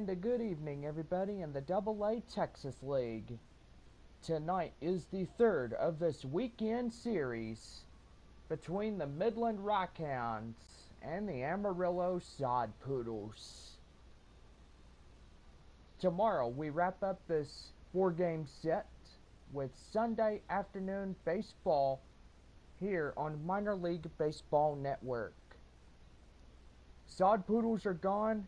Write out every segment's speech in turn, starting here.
And a good evening, everybody, in the AA Texas League. Tonight is the third of this weekend series between the Midland Rockhounds and the Amarillo Sod Poodles. Tomorrow we wrap up this 4-game set with Sunday afternoon baseball here on Minor League Baseball Network. Sod Poodles are gone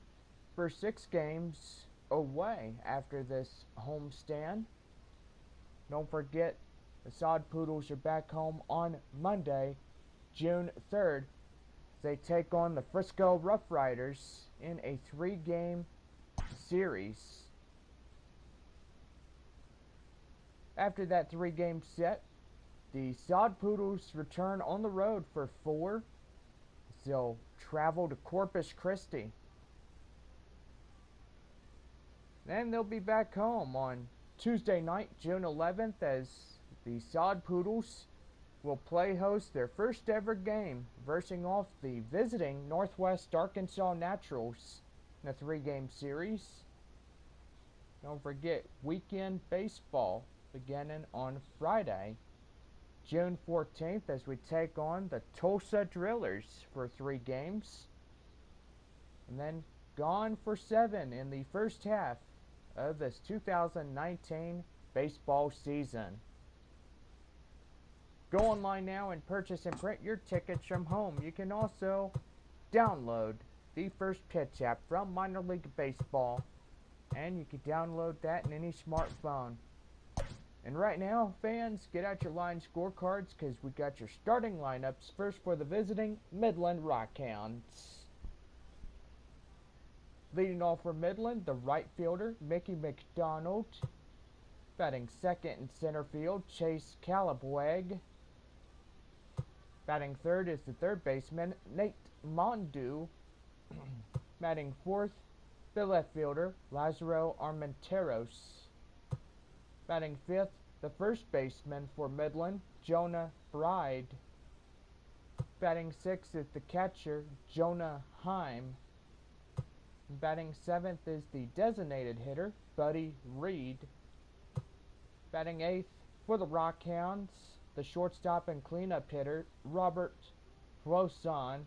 for 6 games away after this homestand. Don't forget, the Sod Poodles are back home on Monday, June 3rd. They take on the Frisco Rough Riders in a 3-game series. After that 3-game set, the Sod Poodles return on the road for 4. They'll travel to Corpus Christi. Then they'll be back home on Tuesday night, June 11th, as the Sod Poodles will play host their first ever game, versing off the visiting Northwest Arkansas Naturals in a 3-game series. Don't forget, weekend baseball beginning on Friday, June 14th, as we take on the Tulsa Drillers for 3 games. And then gone for 7 in the first half of this 2019 baseball season. Go online now and purchase and print your tickets from home. You can also download the First Pitch app from Minor League Baseball, and you can download that in any smartphone. And right now, fans, get out your line scorecards because we got your starting lineups first for the visiting Midland Rockhounds. Leading off for Midland, the right fielder, Mickey McDonald. Batting second in center field, Chase Calabwag. Batting third is the third baseman, Nate Mondu. Batting fourth, the left fielder, Lazaro Armenteros. Batting fifth, the first baseman for Midland, Jonah Bride. Batting sixth is the catcher, Jonah Heim. Batting seventh is the designated hitter, Buddy Reed. Batting eighth for the Rockhounds, the shortstop and cleanup hitter, Robert Rosan.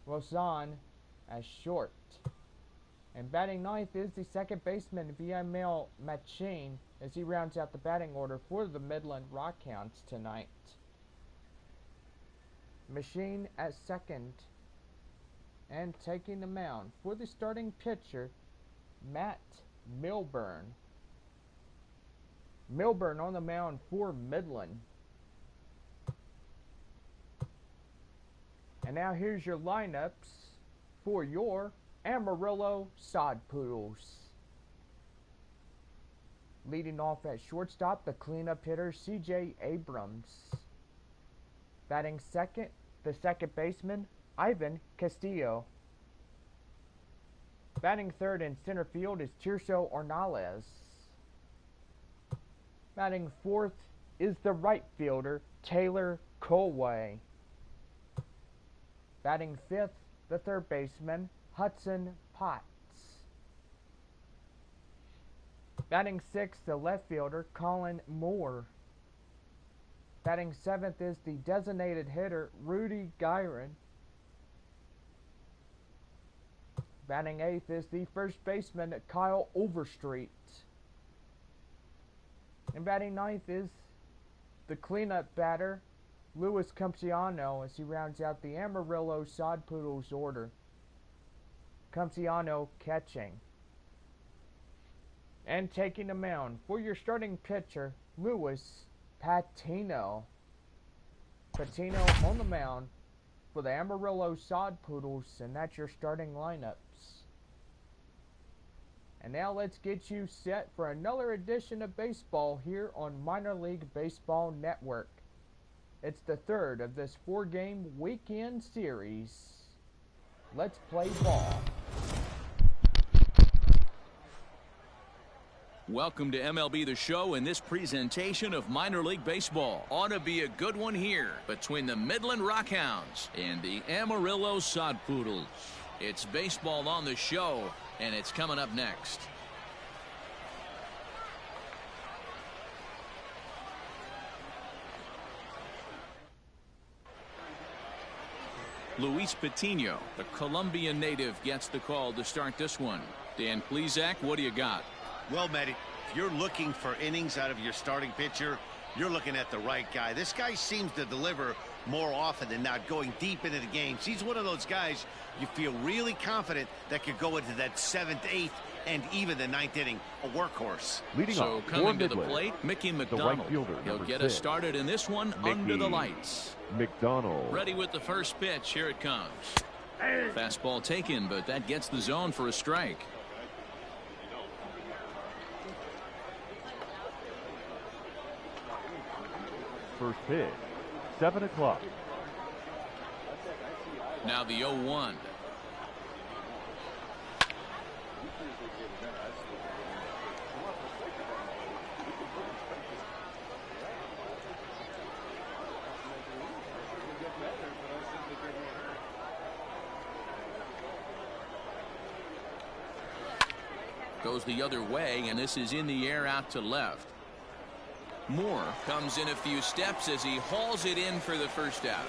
Rosan as short. And batting ninth is the second baseman, Viamel Machine, as he rounds out the batting order for the Midland Rockhounds tonight. Machine at second. And taking the mound for the starting pitcher, Matt Milburn. Milburn on the mound for Midland. And now here's your lineups for your Amarillo Sod Poodles. Leading off at shortstop, the cleanup hitter, C.J. Abrams. Batting second, the second baseman, Ivan Castillo. Batting third in center field is Tirso Ornales. Batting fourth is the right fielder, Taylor Colway. Batting fifth, the third baseman, Hudson Potts. Batting sixth, the left fielder, Colin Moore. Batting seventh is the designated hitter, Rudy Gyron. Batting eighth is the first baseman, Kyle Overstreet. And batting ninth is the cleanup batter, Luis Campsiano, as he rounds out the Amarillo Sod Poodles order. Campsiano catching. And taking the mound for your starting pitcher, Luis Patino. Patino on the mound for the Amarillo Sod Poodles, and that's your starting lineups. And now let's get you set for another edition of baseball here on Minor League Baseball Network. It's the third of this 4-game weekend series. Let's play ball. Welcome to MLB The Show and this presentation of Minor League Baseball. Ought to be a good one here between the Midland Rockhounds and the Amarillo Sod Poodles. It's baseball on the show, and it's coming up next. Luis Patino, the Colombian native, gets the call to start this one. Dan Plesac, what do you got? Well, Matty, if you're looking for innings out of your starting pitcher, you're looking at the right guy. This guy seems to deliver more often than not, going deep into the games. He's one of those guys you feel really confident that could go into that 7th, 8th, and even the 9th inning, a workhorse. So coming to the plate, Mickey McDonald. He'll get us started in this one under the lights. McDonald. Ready with the first pitch. Here it comes. Fastball taken, but that gets the zone for a strike. First pitch, 7 o'clock. Now the 0-1. Goes the other way, and this is in the air out to left. Moore comes in a few steps as he hauls it in for the first out.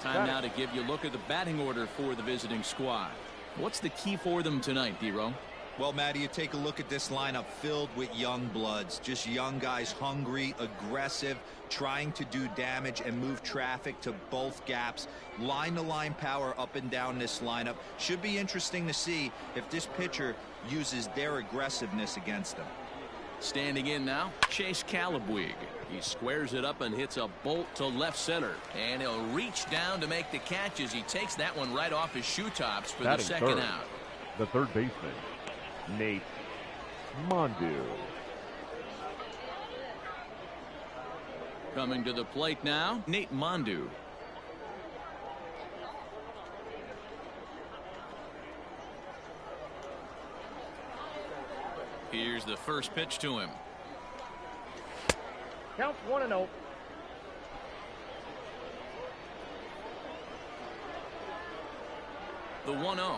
Time now to give you a look at the batting order for the visiting squad. What's the key for them tonight, D-Row? Well, Matty, you take a look at this lineup filled with young bloods, just young guys, hungry, aggressive, trying to do damage and move traffic to both gaps. Line-to-line power up and down this lineup. Should be interesting to see if this pitcher uses their aggressiveness against them. Standing in now, Chase Calabwig. He squares it up and hits a bolt to left center. And he'll reach down to make the catch as he takes that one right off his shoe tops for the second out. The third baseman, Nate Mondu. Coming to the plate now, Nate Mondu. Here's the first pitch to him. Count 1-0. The 1-0.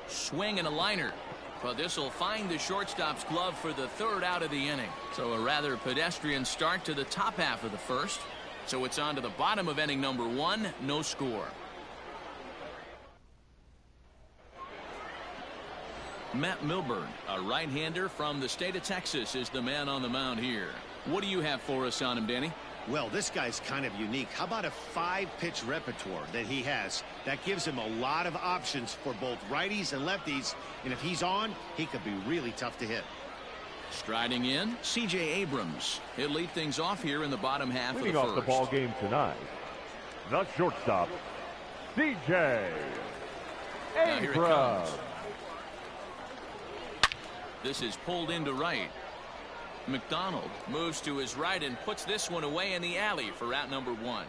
Swing and a liner. But this will find the shortstop's glove for the third out of the inning. So a rather pedestrian start to the top half of the first. So it's on to the bottom of inning number 1. No score. Matt Milburn, a right-hander from the state of Texas, is the man on the mound here. What do you have for us on him, Danny? Well, this guy's kind of unique. How about a 5-pitch repertoire that he has? That gives him a lot of options for both righties and lefties. And if he's on, he could be really tough to hit. Striding in, C.J. Abrams. He'll lead things off here in the bottom half of the first. Leading off the ball game tonight, the shortstop, C.J. Abrams. This is pulled into right. McDonald moves to his right and puts this one away in the alley for out number 1.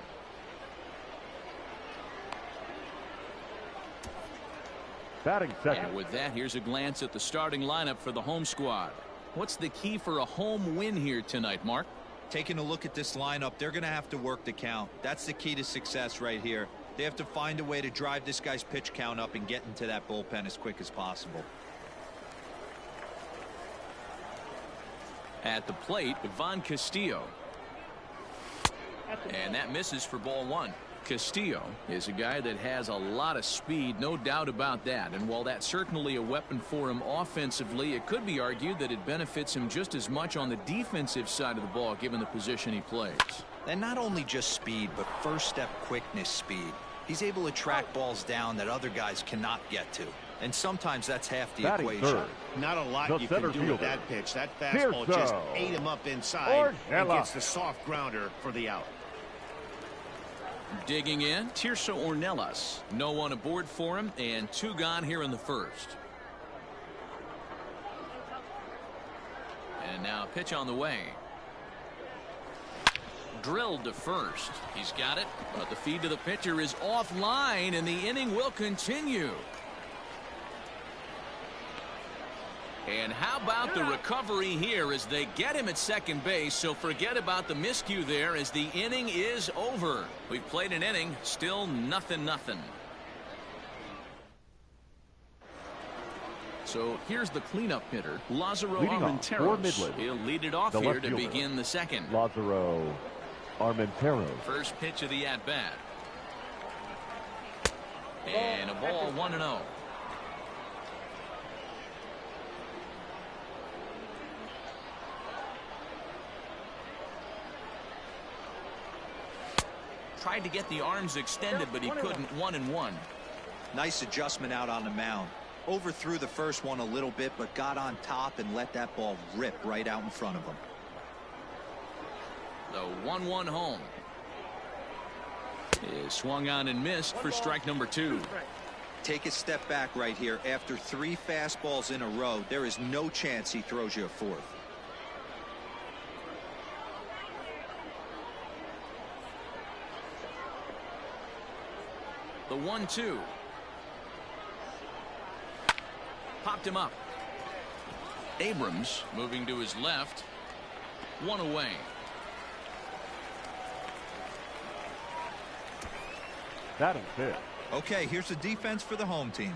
Batting second. And with that, here's a glance at the starting lineup for the home squad. What's the key for a home win here tonight, Mark? Taking a look at this lineup, they're going to have to work the count. That's the key to success right here. They have to find a way to drive this guy's pitch count up and get into that bullpen as quick as possible. At the plate, Ivan Castillo. And that misses for ball 1. Castillo is a guy that has a lot of speed, no doubt about that. And while that's certainly a weapon for him offensively, it could be argued that it benefits him just as much on the defensive side of the ball, given the position he plays. And not only just speed, but first step quickness speed. He's able to track balls down that other guys cannot get to. And sometimes that's half the equation. Third. Not a lot The you can do fielder. with that pitch. That fastball just ate him up inside and gets the soft grounder for the out. Digging in, Tirso Ornelas. No one aboard for him, and 2 gone here in the first. And now a pitch on the way. Drilled to first. He's got it, but the feed to the pitcher is offline, and the inning will continue. And how about the recovery here as they get him at second base, so forget about the miscue there as the inning is over. We've played an inning, still 0-0. So here's the cleanup hitter, Lázaro Armenteros. He'll lead it off here to begin the second. Lázaro Armenteros. First pitch of the at-bat. And a ball 1-0. Tried to get the arms extended, but he couldn't. 1-1. Nice adjustment out on the mound. Overthrew the first one a little bit, but got on top and let that ball rip right out in front of him. The 1-1 home is swung on and missed for strike number 2. Take a step back right here. After 3 fastballs in a row, there is no chance he throws you a fourth. The 1-2. Popped him up. Abrams moving to his left. 1 away. Batting fifth. Okay, here's the defense for the home team.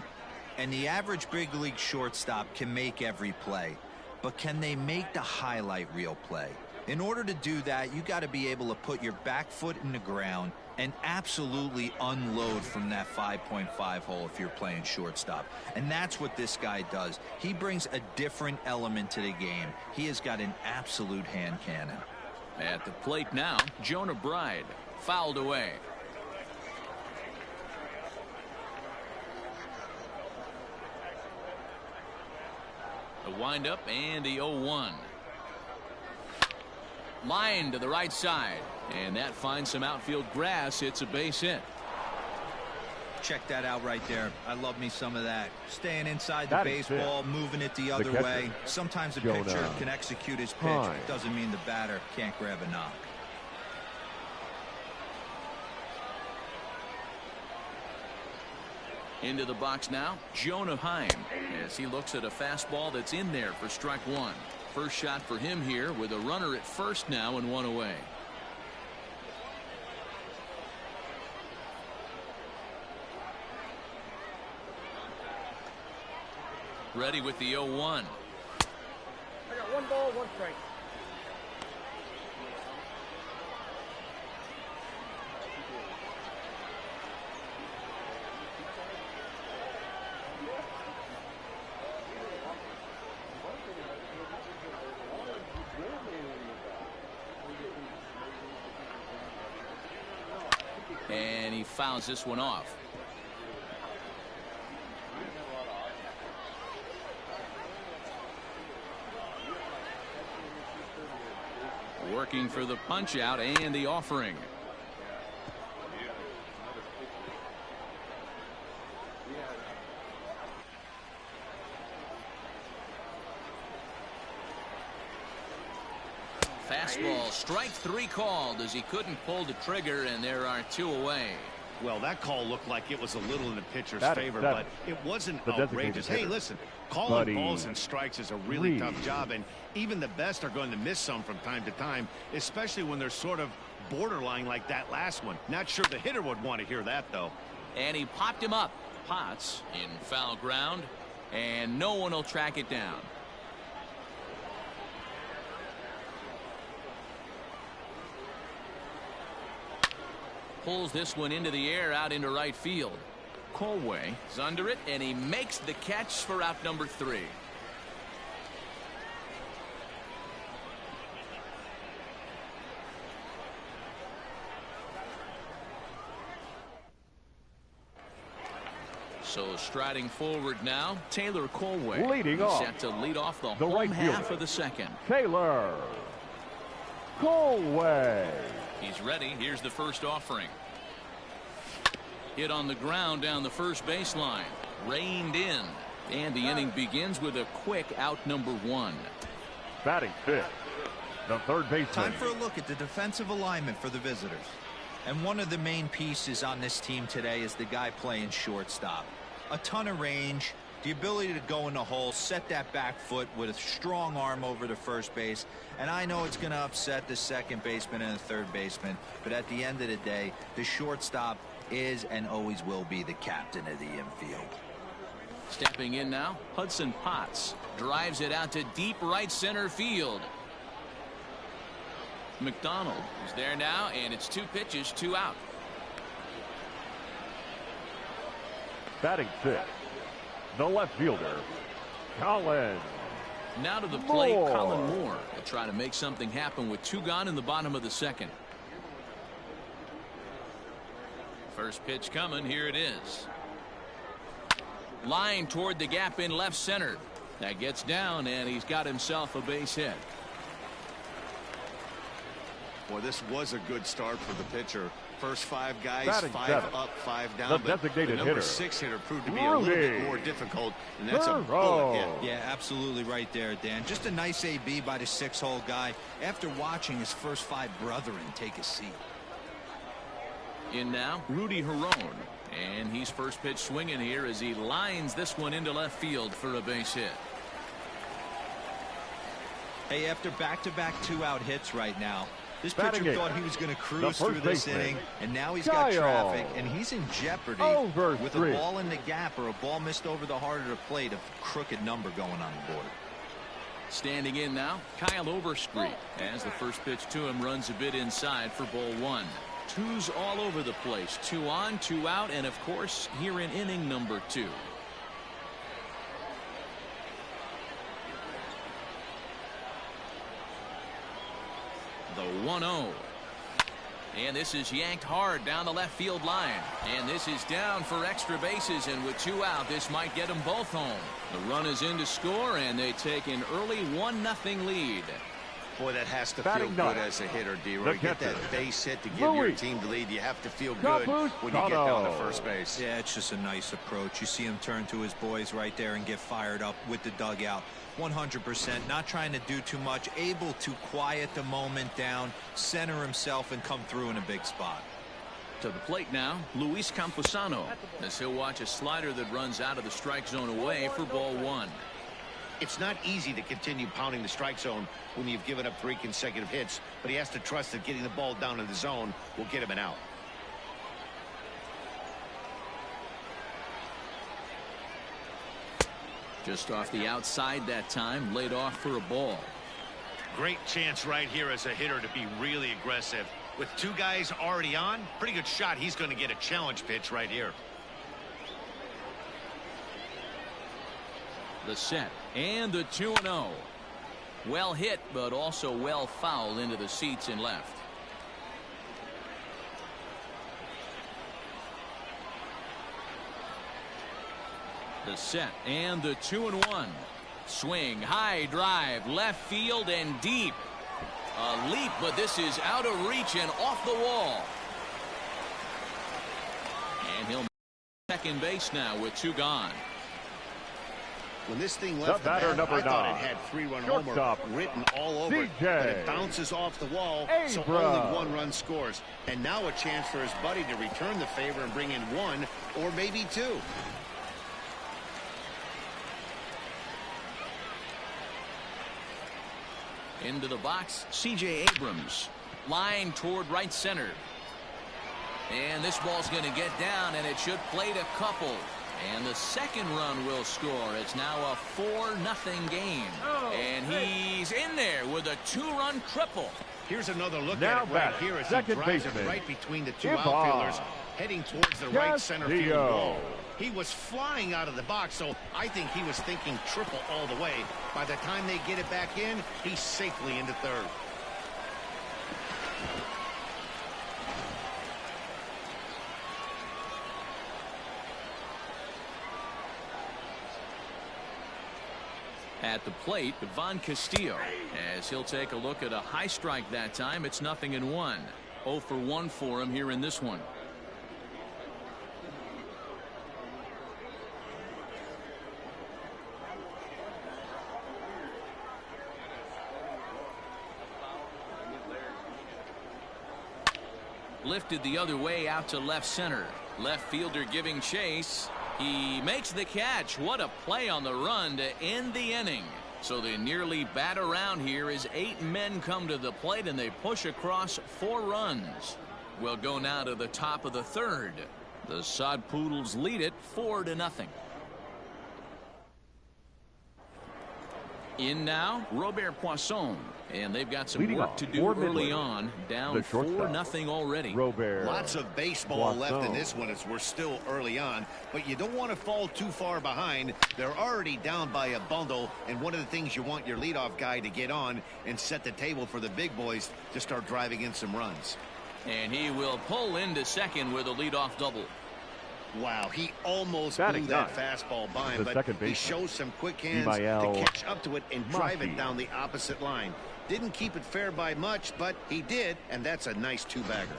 And the average big league shortstop can make every play. But can they make the highlight reel play? In order to do that, you got to be able to put your back foot in the ground and absolutely unload from that 5.5 hole if you're playing shortstop. And that's what this guy does. He brings a different element to the game. He has got an absolute hand cannon. At the plate now, Jonah Bride. Fouled away. The windup and the 0-1. Line to the right side, and that finds some outfield grass. It's a base hit. Check that out right there. I love me some of that. Staying inside the baseball, moving it the other way. Sometimes the pitcher can execute his pitch. It doesn't mean the batter can't grab a knock. Into the box now, Jonah Heim, as he looks at a fastball that's in there for strike 1. First shot for him here with a runner at first now and 1 away. Ready with the 0-1. I got 1 ball, 1 strike. And he fouls this one off. Working for the punch out and the offering. Fastball, strike 3 called as he couldn't pull the trigger, and there are 2 away. Well, that call looked like it was a little in the pitcher's favor, but it wasn't outrageous. Hey, listen, calling balls and strikes is a really tough job, and even the best are going to miss some from time to time, especially when they're sort of borderline like that last one. Not sure the hitter would want to hear that, though. And he popped him up. Potts in foul ground, and no one will track it down. Pulls this one into the air out into right field. Colway is under it, and he makes the catch for out number 3. So striding forward now, Taylor Colway. Leading off. Set to lead off the home right half fielder. of the second. Taylor Colway. He's ready. Here's the first offering. Hit on the ground down the first baseline. Reined in. And the inning begins with a quick out number 1. Batting fifth, the third baseman. Time for a look at the defensive alignment for the visitors. And one of the main pieces on this team today is the guy playing shortstop. A ton of range, The ability to go in the hole, set that back foot with a strong arm over to first base. And I know it's going to upset the second baseman and the third baseman, but at the end of the day, the shortstop is and always will be the captain of the infield. Stepping in now, Hudson Potts drives it out to deep right center field. McDonald is there now, and it's 2 pitches, 2 out. Batting 6, the left fielder, Colin. Now to the plate, Colin Moore. He'll try to make something happen with 2 gone in the bottom of the second. First pitch coming. Here it is. Line toward the gap in left center. That gets down, and he's got himself a base hit. Boy, this was a good start for the pitcher. First 5 guys, Batting 5 7. up, 5 down. The But designated the number hitter, 6 hitter proved to be a little bit more difficult, and that's a bullet hit. Yeah, absolutely right there, Dan. Just a nice AB by the 6-hole guy after watching his first 5 brethren take a seat. In now, Rudy Herron. And he's first pitch swinging here as he lines this one into left field for a base hit. Hey, after back-to-back 2-out hits right now, this Batting pitcher 8, thought he was going to the cruise first through this baseman, inning, and now he's Kyle. got traffic, and he's in jeopardy Over with 3. a ball in the gap or a ball missed over the heart of the plate, a crooked number going on the board. Standing in now, Kyle Overstreet, as the first pitch to him runs a bit inside for ball 1. 2's all over the place. 2 on, 2 out, and of course here in inning number 2. The 1-0. And this is yanked hard down the left field line. And this is down for extra bases, and with 2 out, this might get them both home. The run is in to score, and they take an early 1-0 lead. Boy, that has to Batting feel good 9, as a hitter, D-Roy. the Get that catcher, base hit to give your Louis. team the lead. You have to feel good when you get down to first base. Yeah, it's just a nice approach. You see him turn to his boys right there and get fired up with the dugout. 100%, not trying to do too much, able to quiet the moment down, center himself, and come through in a big spot. To the plate now, Luis Camposano, as he'll watch a slider that runs out of the strike zone away for ball 1. It's not easy to continue pounding the strike zone when you've given up 3 consecutive hits, but he has to trust that getting the ball down in the zone will get him an out. Just off the outside that time, laid off for a ball. Great chance right here as a hitter to be really aggressive. With 2 guys already on, pretty good shot. He's going to get a challenge pitch right here. The set and the 2-0. Well hit, but also well fouled into the seats and left. The set and the 2-1. Swing, high drive, left field and deep. A leap, but this is out of reach and off the wall. And he'll second base now with 2 gone. When this thing left the batter, bat, number I thought 9, it had 3-run shortstop, homer written all over it, but it bounces off the wall, so Abram. only 1 run scores. And now a chance for his buddy to return the favor and bring in 1 or maybe 2. Into the box, C.J. Abrams. Line toward right center. And this ball's going to get down, and it should plate a couple. And the second run will score. It's now a 4-0 game. And he's in there with a 2-run triple. Here's another look Now at it right back, here as he second drives it baseman, right between the 2 Ivan outfielders, heading towards the right center field Castillo. wall. He was flying out of the box, so I think he was thinking triple all the way. By the time they get it back in, he's safely into third. At the plate, Ivan Castillo, as he'll take a look at a high strike that time. It's 0-1. 0 for 1 for him here in this one. Lifted the other way out to left center. Left fielder giving chase. He makes the catch. What a play on the run to end the inning. So they nearly bat around here as 8 men come to the plate and they push across 4 runs. We'll go now to the top of the 3rd. The Sod Poodles lead it 4-0. In now, Robert Poisson. And they've got some work to do early on. Down 4-0 already. Robert. Lots of baseball left in this one as we're still early on. But you don't want to fall too far behind. They're already down by a bundle. And one of the things you want your leadoff guy to get on and set the table for the big boys to start driving in some runs. And he will pull into second with a leadoff double. Wow, he almost blew that fastball by him, but he shows some quick hands to catch up to it and drive it down the opposite line. Didn't keep it fair by much, but he did, and that's a nice 2-bagger.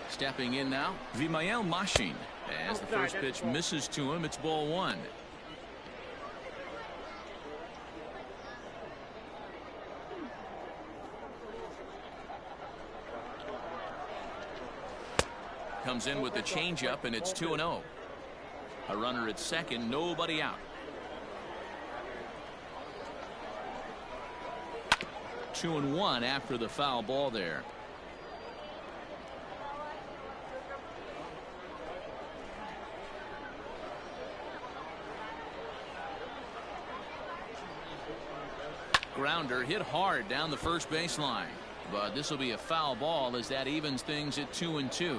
Stepping in now, Vimael Machine. As the first pitch misses to him, it's ball 1. Comes in with the changeup, and it's 2-0. A runner at second, nobody out. 2-1 after the foul ball there. Grounder hit hard down the first baseline, but this will be a foul ball as that evens things at 2-2.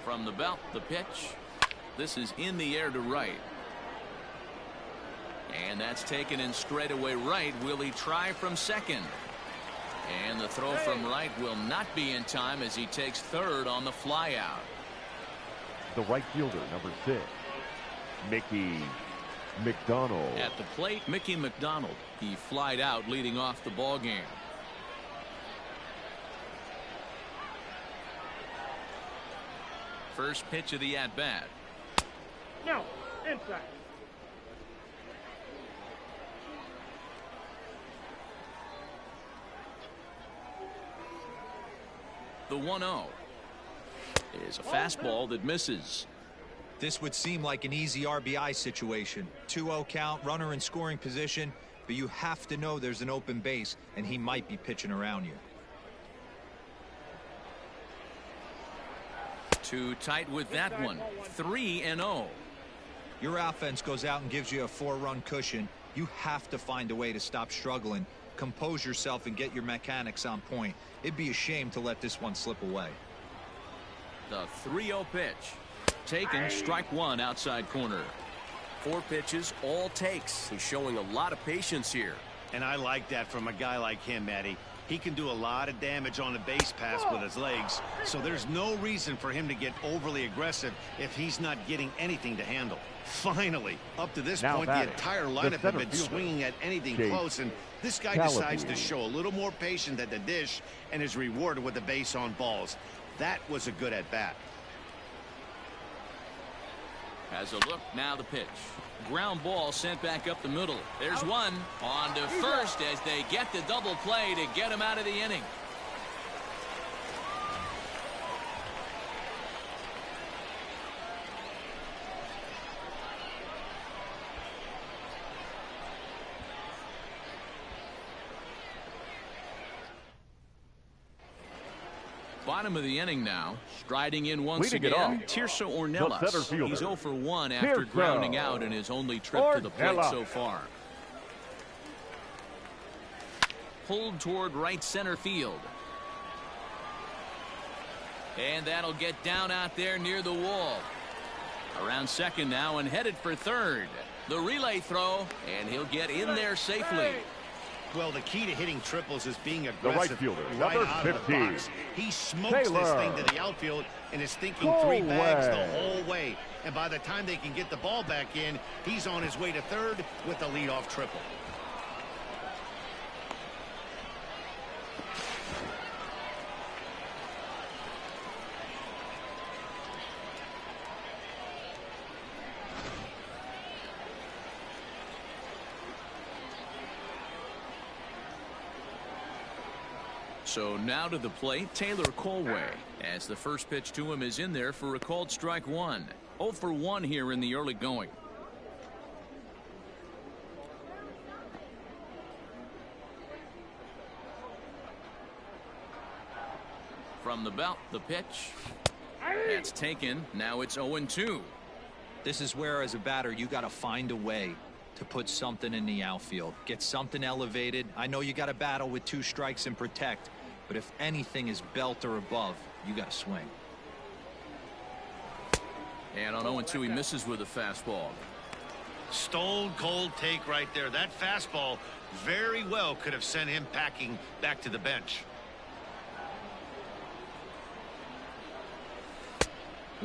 From the belt, the pitch. This is in the air to right. And that's taken in straightaway right. Will he try from second? And the throw from right will not be in time as he takes third on the flyout. The right fielder, number 6, Mickey McDonald. At the plate, Mickey McDonald. He flied out leading off the ball game. First pitch of the at-bat. No, inside. The 1-0 is a fastball that misses. This would seem like an easy RBI situation. 2-0 count, runner in scoring position, but you have to know there's an open base and he might be pitching around you. Too tight with that one. 3-0. Your offense goes out and gives you a 4-run cushion. You have to find a way to stop struggling, compose yourself, and get your mechanics on point. It'd be a shame to let this one slip away. The 3-0 pitch. Taken, strike 1 outside corner. 4 pitches, all takes. He's showing a lot of patience here. And I like that from a guy like him, Matty. He can do a lot of damage on a base pass with his legs, so there's no reason for him to get overly aggressive if he's not getting anything to handle. Finally, up to this point, the entire lineup had been swinging at anything close, and this guy decides to show a little more patience at the dish and is rewarded with the base on balls. That was a good at-bat. Has a look, now the pitch. Ground ball sent back up the middle. There's one on to first as they get the double play to get him out of the inning. Bottom of the inning now. Striding in once again, Tirso Ornelas. He's 0 for 1 after grounding out in his only trip to the plate so far. Pulled toward right center field. And that'll get down out there near the wall. Around second now and headed for third. The relay throw, and he'll get in there safely. Well, the key to hitting triples is being aggressive. The right fielder, right number out 15. of the box. He smokes this thing to the outfield and is thinking 3 bags the whole way. And by the time they can get the ball back in, he's on his way to third with the leadoff triple. So now to the plate, Taylor Colway, as the first pitch to him is in there for a called strike one. 0 for 1 here in the early going. From the belt, the pitch. That's taken. Now it's 0-2. This is where, as a batter, you got to find a way to put something in the outfield. Get something elevated. I know you got to battle with 2 strikes and protect, but if anything is belt or above, you got to swing. And on 0-2, he misses with a fastball. Stone cold take right there. That fastball very well could have sent him packing back to the bench.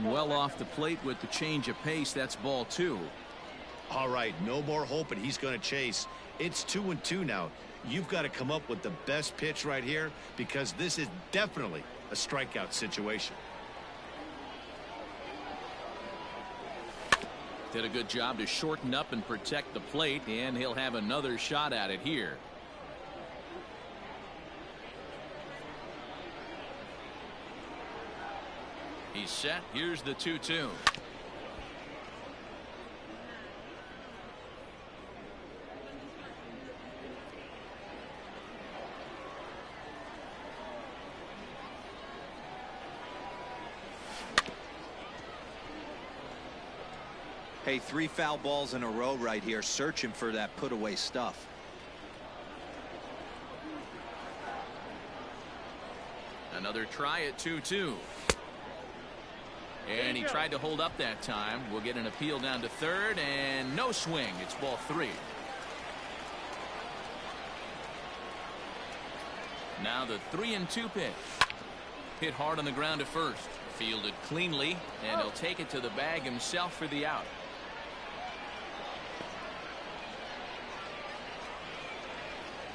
Well off the plate with the change of pace. That's ball 2. All right, no more hoping he's going to chase. It's 2-2 now. You've got to come up with the best pitch right here, because this is definitely a strikeout situation. Did a good job to shorten up and protect the plate, and he'll have another shot at it here. He's set. Here's the 2-2. Hey, 3 foul balls in a row right here, searching for that put away stuff. Another try at 2-2. And he tried to hold up that time. We'll get an appeal down to third, and no swing. It's ball 3. Now the 3-2 pitch. Hit hard on the ground to first. Fielded cleanly, and he'll take it to the bag himself for the out.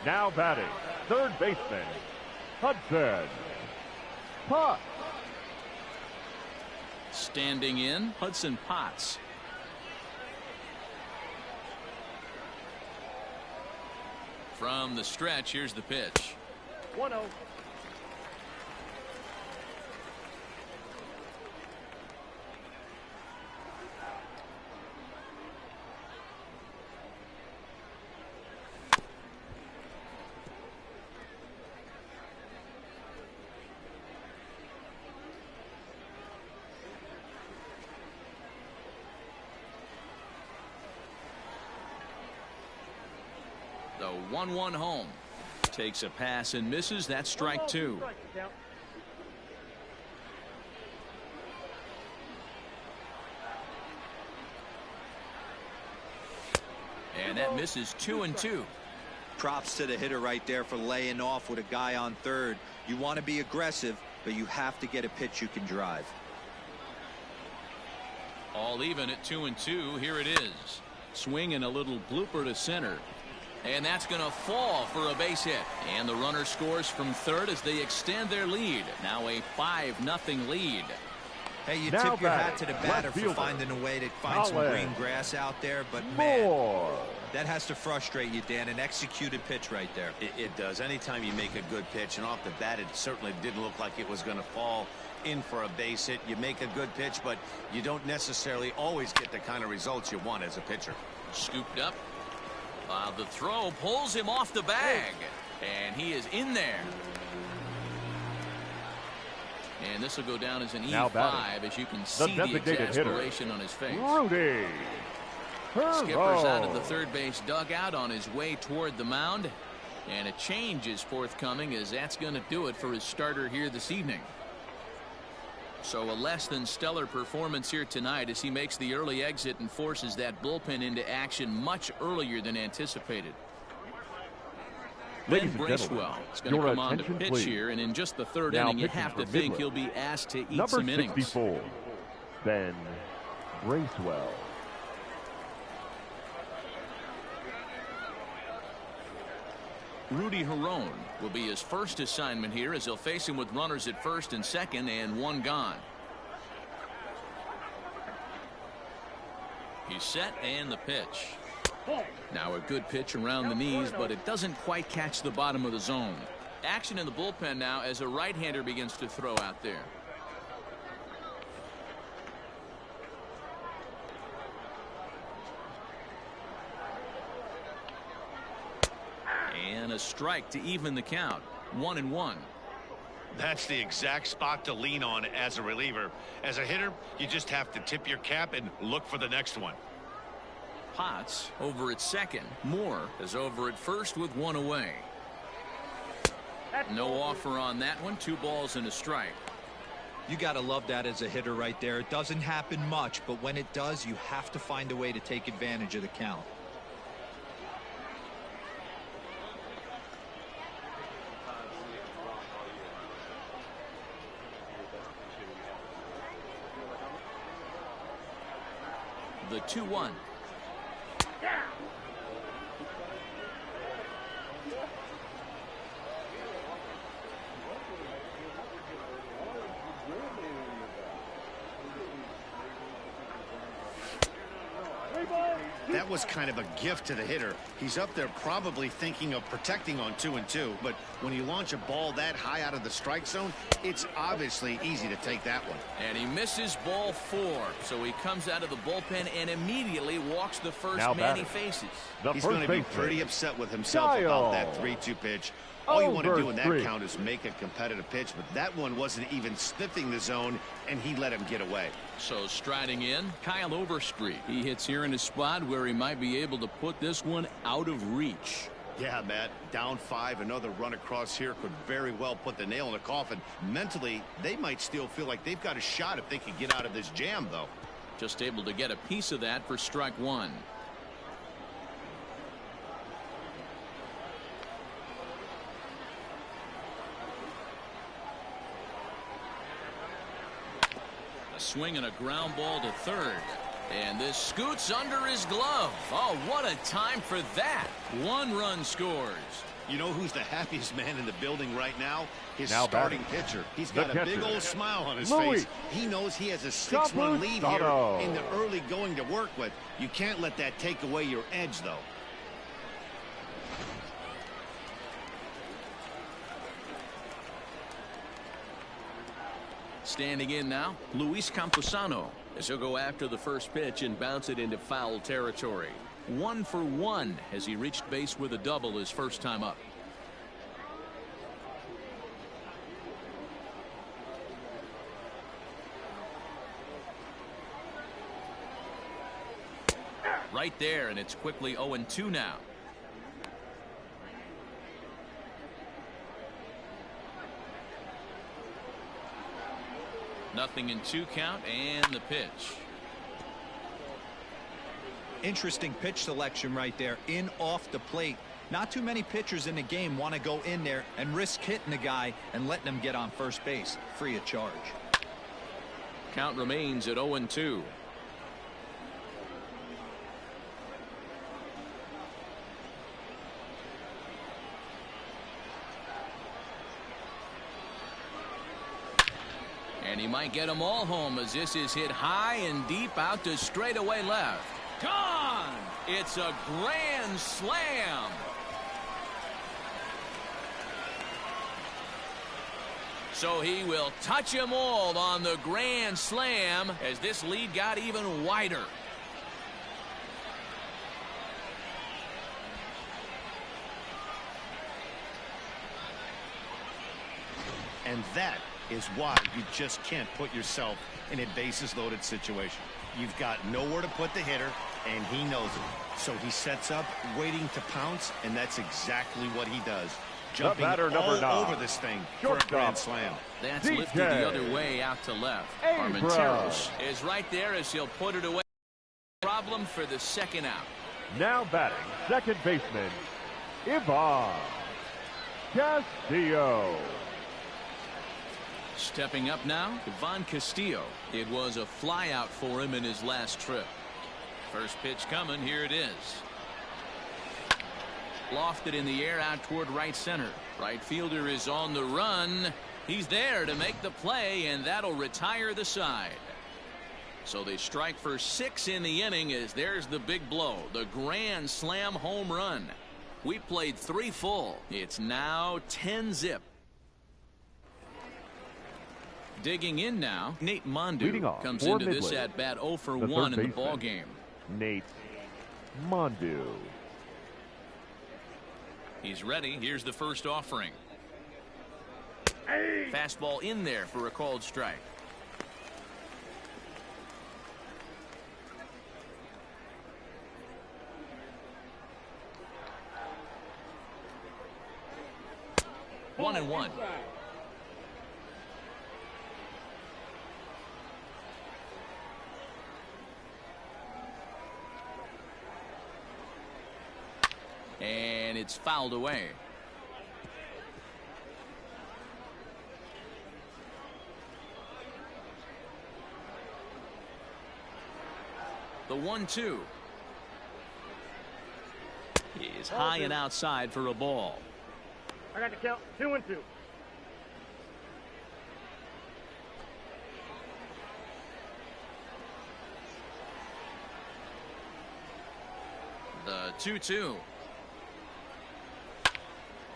Now batting, third baseman, Hudson Potts. Standing in, Hudson Potts. From the stretch, here's the pitch. 1-0. The 1-1 home. Takes a pass and misses. That's strike 2. And that misses 2-2. Props to the hitter right there for laying off with a guy on third. You want to be aggressive, but you have to get a pitch you can drive. All even at 2-2. Here it is. Swing and a little blooper to center. And that's going to fall for a base hit. And the runner scores from third as they extend their lead. Now a 5-0 lead. Hey, you Now tip your hat batting, to the left batter for fielder, finding a way to find some Allen green grass out there. But, man, Moore. that has to frustrate you, Dan. An executed pitch right there. It does. Anytime you make a good pitch, and off the bat, it certainly didn't look like it was going to fall in for a base hit. You make a good pitch, but you don't necessarily always get the kind of results you want as a pitcher. Scooped up. The throw pulls him off the bag. And he is in there. And this will go down as an Now E5 batting, as you can see the designated exasperation on his face. Rudy Skipper's out of the Herbo. third base dugout on his way toward the mound. And a change is forthcoming, as that's going to do it for his starter here this evening. So a less than stellar performance here tonight as he makes the early exit and forces that bullpen into action much earlier than anticipated. Ladies Ben and Bracewell gentlemen, is going to your come on to attention, pitch please. here, and in just the third Now inning, you pitching have to for think Midland. he'll be asked to eat Number some innings. 64, Ben Bracewell. Rudy Herron will be his first assignment here as he'll face him with runners at first and second and one gone. He's set and the pitch. Now a good pitch around the knees, but it doesn't quite catch the bottom of the zone. Action in the bullpen now as a right-hander begins to throw out there. And a strike to even the count. 1-1. That's the exact spot to lean on as a reliever. As a hitter, you just have to tip your cap and look for the next one. Potts over at second. Moore is over at first with one away. No offer on that one. 2 balls and a strike. You got to love that as a hitter right there. It doesn't happen much, but when it does, you have to find a way to take advantage of the count. The 2-1. That was kind of a gift to the hitter. He's up there probably thinking of protecting on 2-2, but when you launch a ball that high out of the strike zone, it's obviously easy to take that one. And he misses ball 4, so he comes out of the bullpen and immediately walks the first Now man he batting. faces. He's going to be pretty upset with himself about that 3-2 pitch. All you want to do in that count is make a competitive pitch, but that one wasn't even sniffing the zone, and he let him get away. So striding in, Kyle Overstreet. He hits here in a spot where he might be able to put this one out of reach. Yeah, Matt, down 5, another run across here could very well put the nail in the coffin. Mentally, they might still feel like they've got a shot if they can get out of this jam, though. Just able to get a piece of that for strike 1. A swing and a ground ball to third. And this scoots under his glove. Oh, what a time for that. 1 run scores. You know who's the happiest man in the building right now? His Now starting batting. pitcher. He's The got a catcher. big old smile on his Louis. face. He knows he has a 6-run lead here Soddies. in the early going to work with. You can't let that take away your edge, though. Standing in now, Luis Camposano, as he'll go after the first pitch and bounce it into foul territory. 1 for 1 as he reached base with a double his first time up. Right there, and it's quickly 0-2 now. Nothing in 2 count, and the pitch. Interesting pitch selection right there. In off the plate. Not too many pitchers in the game want to go in there and risk hitting the guy and letting him get on first base free of charge. Count remains at 0-2. And he might get them all home as this is hit high and deep out to straightaway left. Gone! It's a grand slam. So he will touch them all on the grand slam as this lead got even wider. And that is why you just can't put yourself in a bases loaded situation. You've got nowhere to put the hitter, and he knows it. So he sets up, waiting to pounce, and that's exactly what he does. Jumping batter, number all 9. over this thing for a Shortstop. grand slam. That's DJ. lifted the other way out to left. Armenteros is right there as he'll put it away. Problem for the second out. Now batting, second baseman, Ivan Castillo. Stepping up now, Ivan Castillo. It was a fly out for him in his last trip. First pitch coming. Here it is. Lofted in the air out toward right center. Right fielder is on the run. He's there to make the play, and that'll retire the side. So they strike for 6 in the inning as there's the big blow. The grand slam home run. We played 3 full. It's now 10-zip. Digging in now, Nate Mondu comes into this at-bat 0 for 1 in the ball game. Nate Mondu. He's ready. Here's the first offering. Fastball in there for a called strike. One and one. And it's fouled away. The 1-2 is high and outside for a ball. I got the count. 2-2. The 2-2.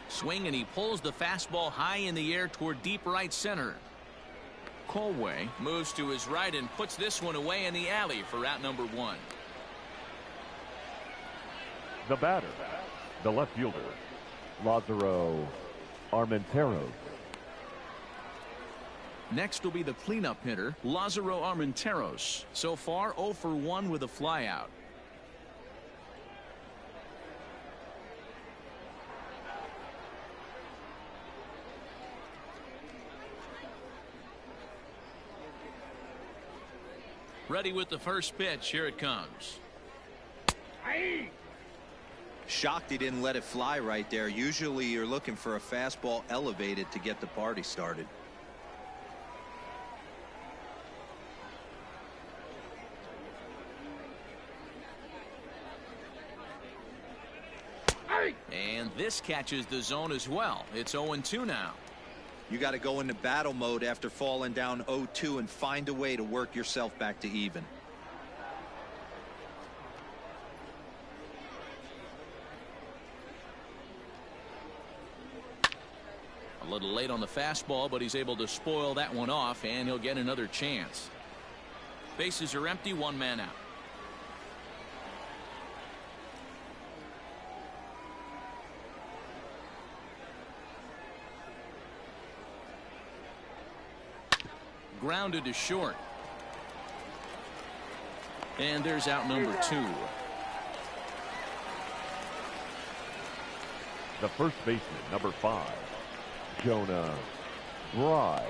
Swing, and he pulls the fastball high in the air toward deep right center. Colway moves to his right and puts this one away in the alley for out number 1. The batter, the left fielder, Lázaro Armenteros. Next will be the cleanup hitter, Lázaro Armenteros. So far, 0 for 1 with a flyout. Ready with the first pitch. Here it comes. Shocked he didn't let it fly right there. Usually you're looking for a fastball elevated to get the party started. And this catches the zone as well. It's 0-2 now. You got to go into battle mode after falling down 0-2 and find a way to work yourself back to even. A little late on the fastball, but he's able to spoil that one off, and he'll get another chance. Bases are empty, 1 man out. Grounded to short. And there's out number 2. The first baseman, number 5, Jonah Bride.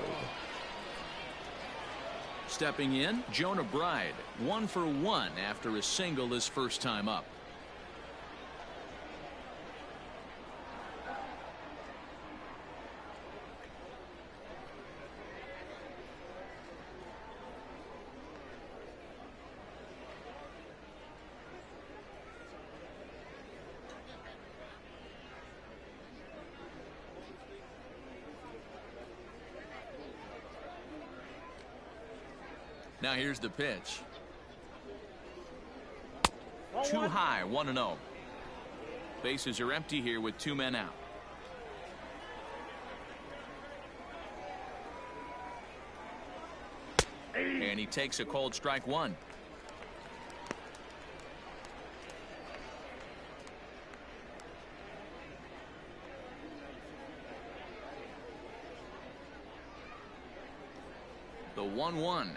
Stepping in, Jonah Bride, 1 for 1 after a single his first time up. Now here's the pitch. Too high, 1-0. Bases are empty here with 2 men out. And he takes a called strike 1. The 1-1.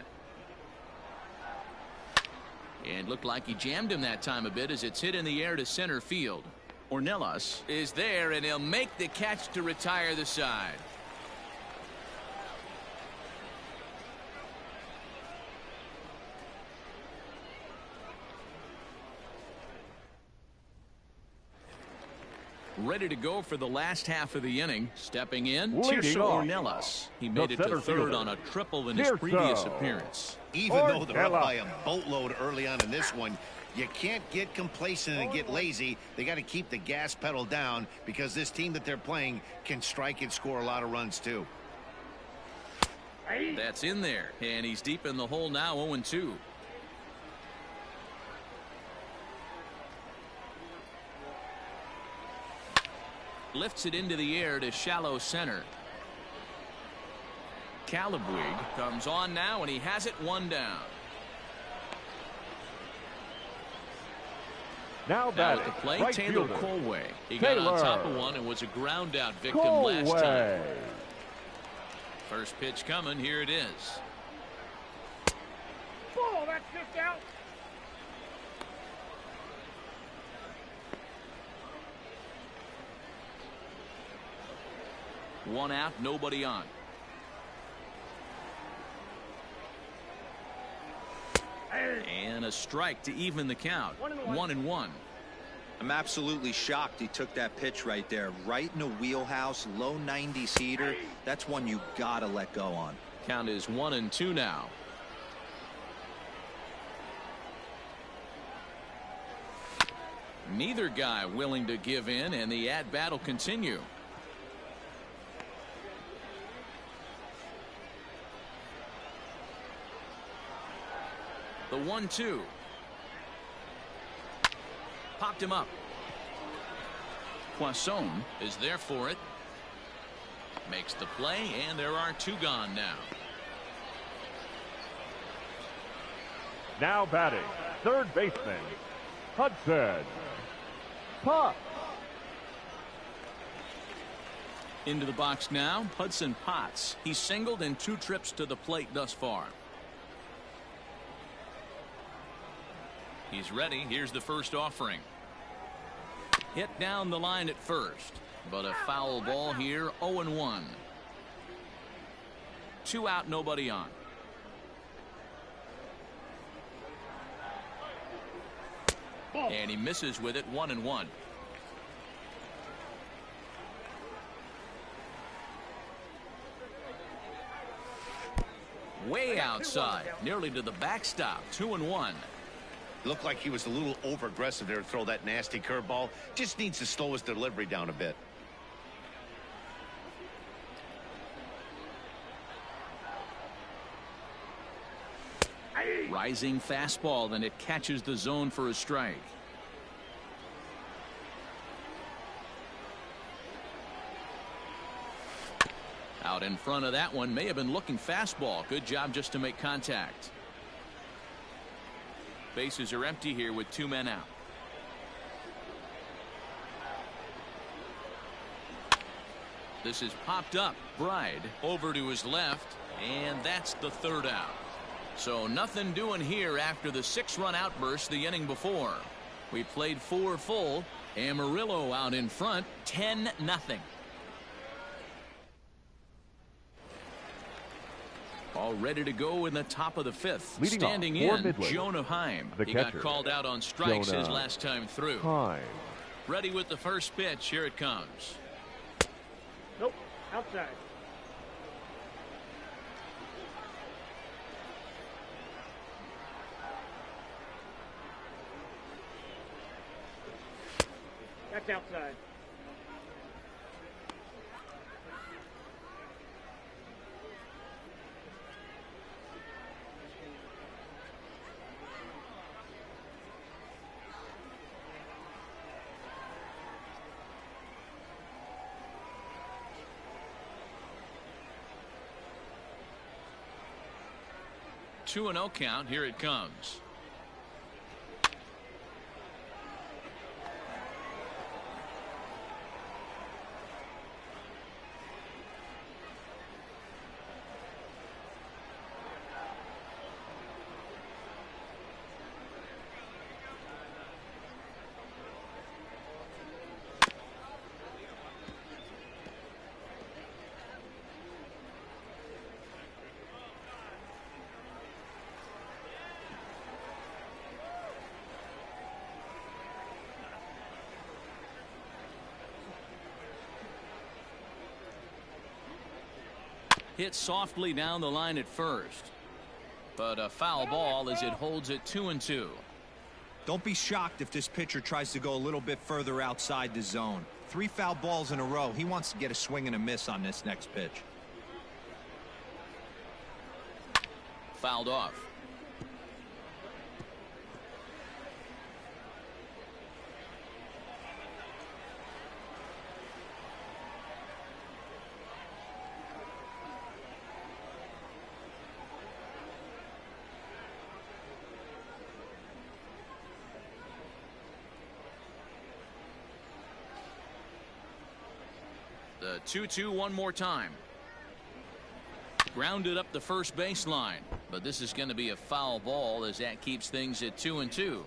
And looked like he jammed him that time a bit as it's hit in the air to center field. Ornelas is there, and he'll make the catch to retire the side. Ready to go for the last half of the inning. Stepping in, Tirso Ornelas. He made it to third on a triple in his previous appearance. Even though they're up by a boatload early on in this one, you can't get complacent and get lazy. They got to keep the gas pedal down because this team that they're playing can strike and score a lot of runs too. That's in there, and he's deep in the hole now, 0-2. Lifts it into the air to shallow center. Calabwig comes on now, and he has it one down. Now At the plate, right Taylor fielder. Colway. He got on top of one and was a ground out victim last time. Colway. First pitch coming. Here it is. Oh, that's just out. One out, nobody on. And a strike to even the count. 1-1. I'm absolutely shocked he took that pitch right there. Right in a wheelhouse, low 90s heater. That's one you gotta let go on. Count is 1-2 now. Neither guy willing to give in, and the at-bat will continue. The 1-2. Popped him up. Poisson is there for it. Makes the play, and there are two gone now. Now batting, third baseman, Hudson Potts. Into the box now, Hudson Potts. He's singled in 2 trips to the plate thus far. He's ready. Here's the first offering. Hit down the line at first, but a foul ball here. 0-1. 2 out, nobody on. And he misses with it. 1-1. Way outside, nearly to the backstop. 2-1. Looked like he was a little over aggressive there to throw that nasty curveball. Just needs to slow his delivery down a bit. Rising fastball, and it catches the zone for a strike. Out in front of that one, may have been looking fastball. Good job just to make contact. Bases are empty here with 2 men out. This is popped up. Bride over to his left, and that's the 3rd out. So nothing doing here after the 6-run outburst the inning before. We played 4 full. Amarillo out in front, 10-0. All ready to go in the top of the 5th. Leading Standing off for in, Midland, Jonah Heim. the He catcher. got called out on strikes his Jonah last time through. Heim. Ready with the first pitch. Here it comes. Nope, outside. That's outside. Two and 0 count. Here it comes. Hit softly down the line at first, but a foul ball as it holds it 2-2. Don't be shocked if this pitcher tries to go a little bit further outside the zone. 3 foul balls in a row. He wants to get a swing and a miss on this next pitch. Fouled off. The 2-2 one more time. Grounded up the first baseline, but this is going to be a foul ball as that keeps things at 2-2.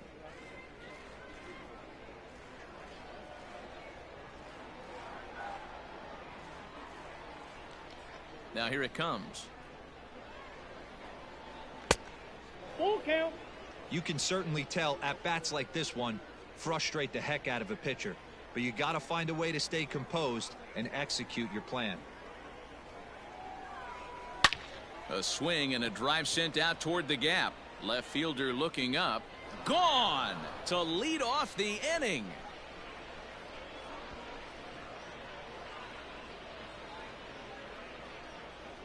Now here it comes. Full count. You can certainly tell at bats like this one frustrate the heck out of a pitcher, but you got to find a way to stay composed and execute your plan. A swing and a drive sent out toward the gap. Left fielder looking up. Gone to lead off the inning.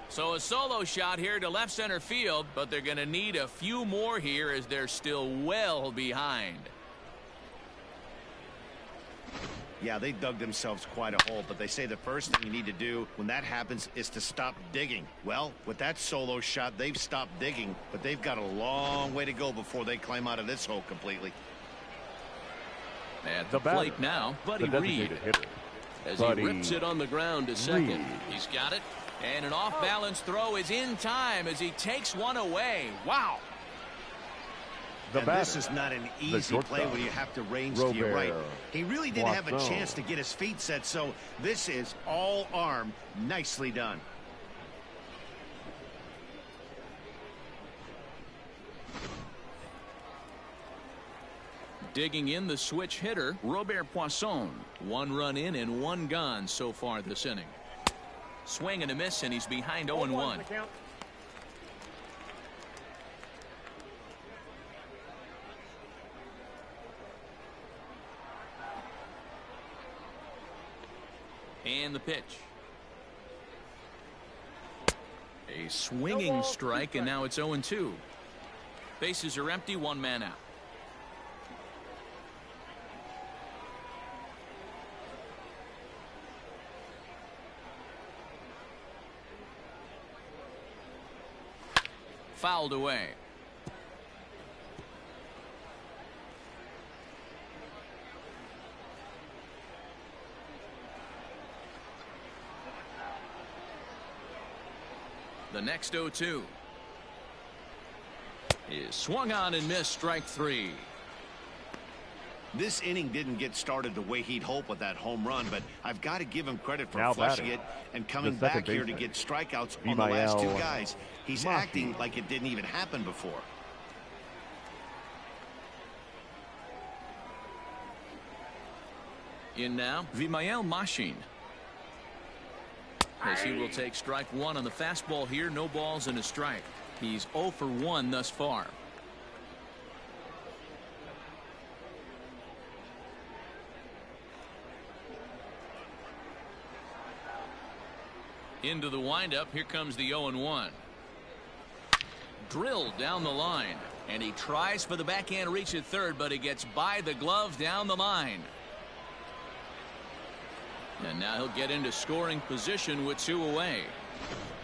So a solo shot here to left center field, but they're going to need a few more here as they're still well behind. Yeah, they dug themselves quite a hole, but they say the first thing you need to do when that happens is to stop digging. Well, with that solo shot, they've stopped digging, but they've got a long way to go before they climb out of this hole completely. At the plate now, Buddy Reed. As he rips it on the ground to second. He's got it. And an off-balance throw is in time as he takes one away. Wow. And this is not an easy play when you have to range to your right. He really didn't have a chance to get his feet set, so this is all arm. Nicely done. Digging in the switch hitter, Robert Poisson. 1 run in and 1 gone so far this inning. Swing and a miss, and he's behind 0-1. And the pitch. A swinging strike, and now it's 0-2. Bases are empty, 1 man out. Fouled away. The next 0-2 is swung on and missed, strike 3. This inning didn't get started the way he'd hoped with that home run, but I've got to give him credit for flushing it and coming back here to get strikeouts on the last 2 guys. He's acting like it didn't even happen before. In now, Vimael Machine. As he will take strike 1 on the fastball here. No balls and a strike. He's 0 for 1 thus far. Into the windup. Here comes the 0-1. Drilled down the line. And he tries for the backhand reach at third, but he gets by the glove down the line. And now he'll get into scoring position with 2 away.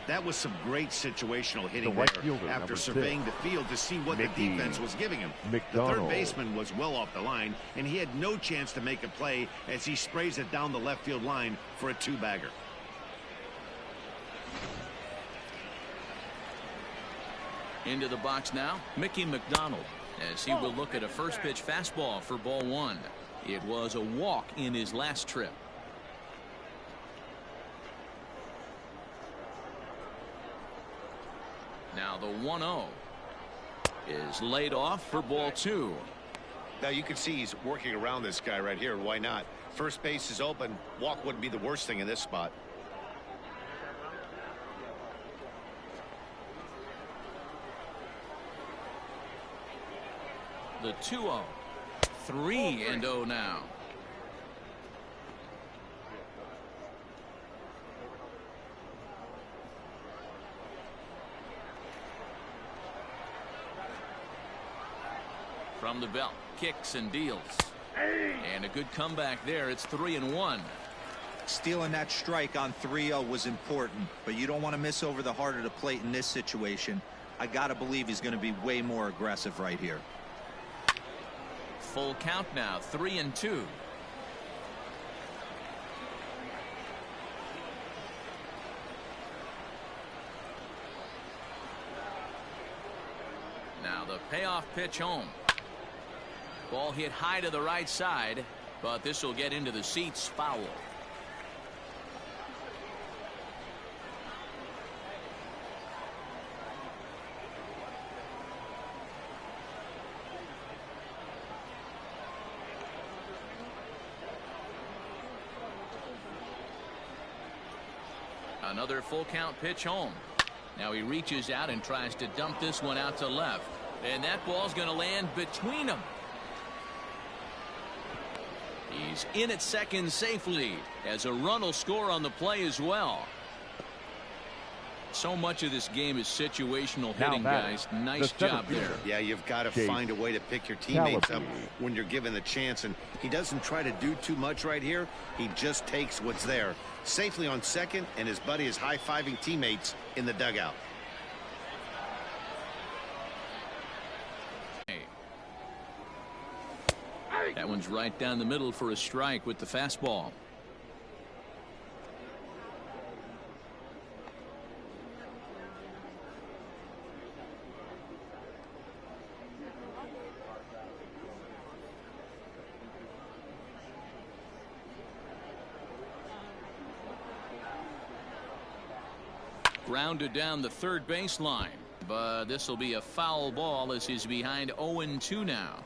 That was some great situational hitting there after surveying the field to see what the defense was giving him. The third baseman was well off the line, and he had no chance to make a play as he sprays it down the left field line for a 2-bagger. Into the box now, Mickey McDonald, as he will look at a first pitch fastball for ball 1. It was a walk in his last trip. Now the 1-0 is laid off for ball 2. Now you can see he's working around this guy right here. Why not? First base is open. Walk wouldn't be the worst thing in this spot. The 2-0. 3-0 now. From the belt, kicks and deals. And a good comeback there. It's 3-1. Stealing that strike on 3-0 was important, but you don't want to miss over the heart of the plate in this situation. I got to believe he's going to be way more aggressive right here. Full count now, 3-2. Now the payoff pitch home. Ball hit high to the right side, but this will get into the seats. Foul. Another full count pitch home. Now he reaches out and tries to dump this one out to left. And that ball's going to land between them. He's in at second safely as a run will score on the play as well. So much of this game is situational hitting, guys. Nice job there. Yeah, you've got to find a way to pick your teammates up when you're given the chance. And he doesn't try to do too much right here. He just takes what's there. Safely on second, and his buddy is high-fiving teammates in the dugout. That one's right down the middle for a strike with the fastball. Grounded down the third baseline, but this will be a foul ball as he's behind 0-2 now.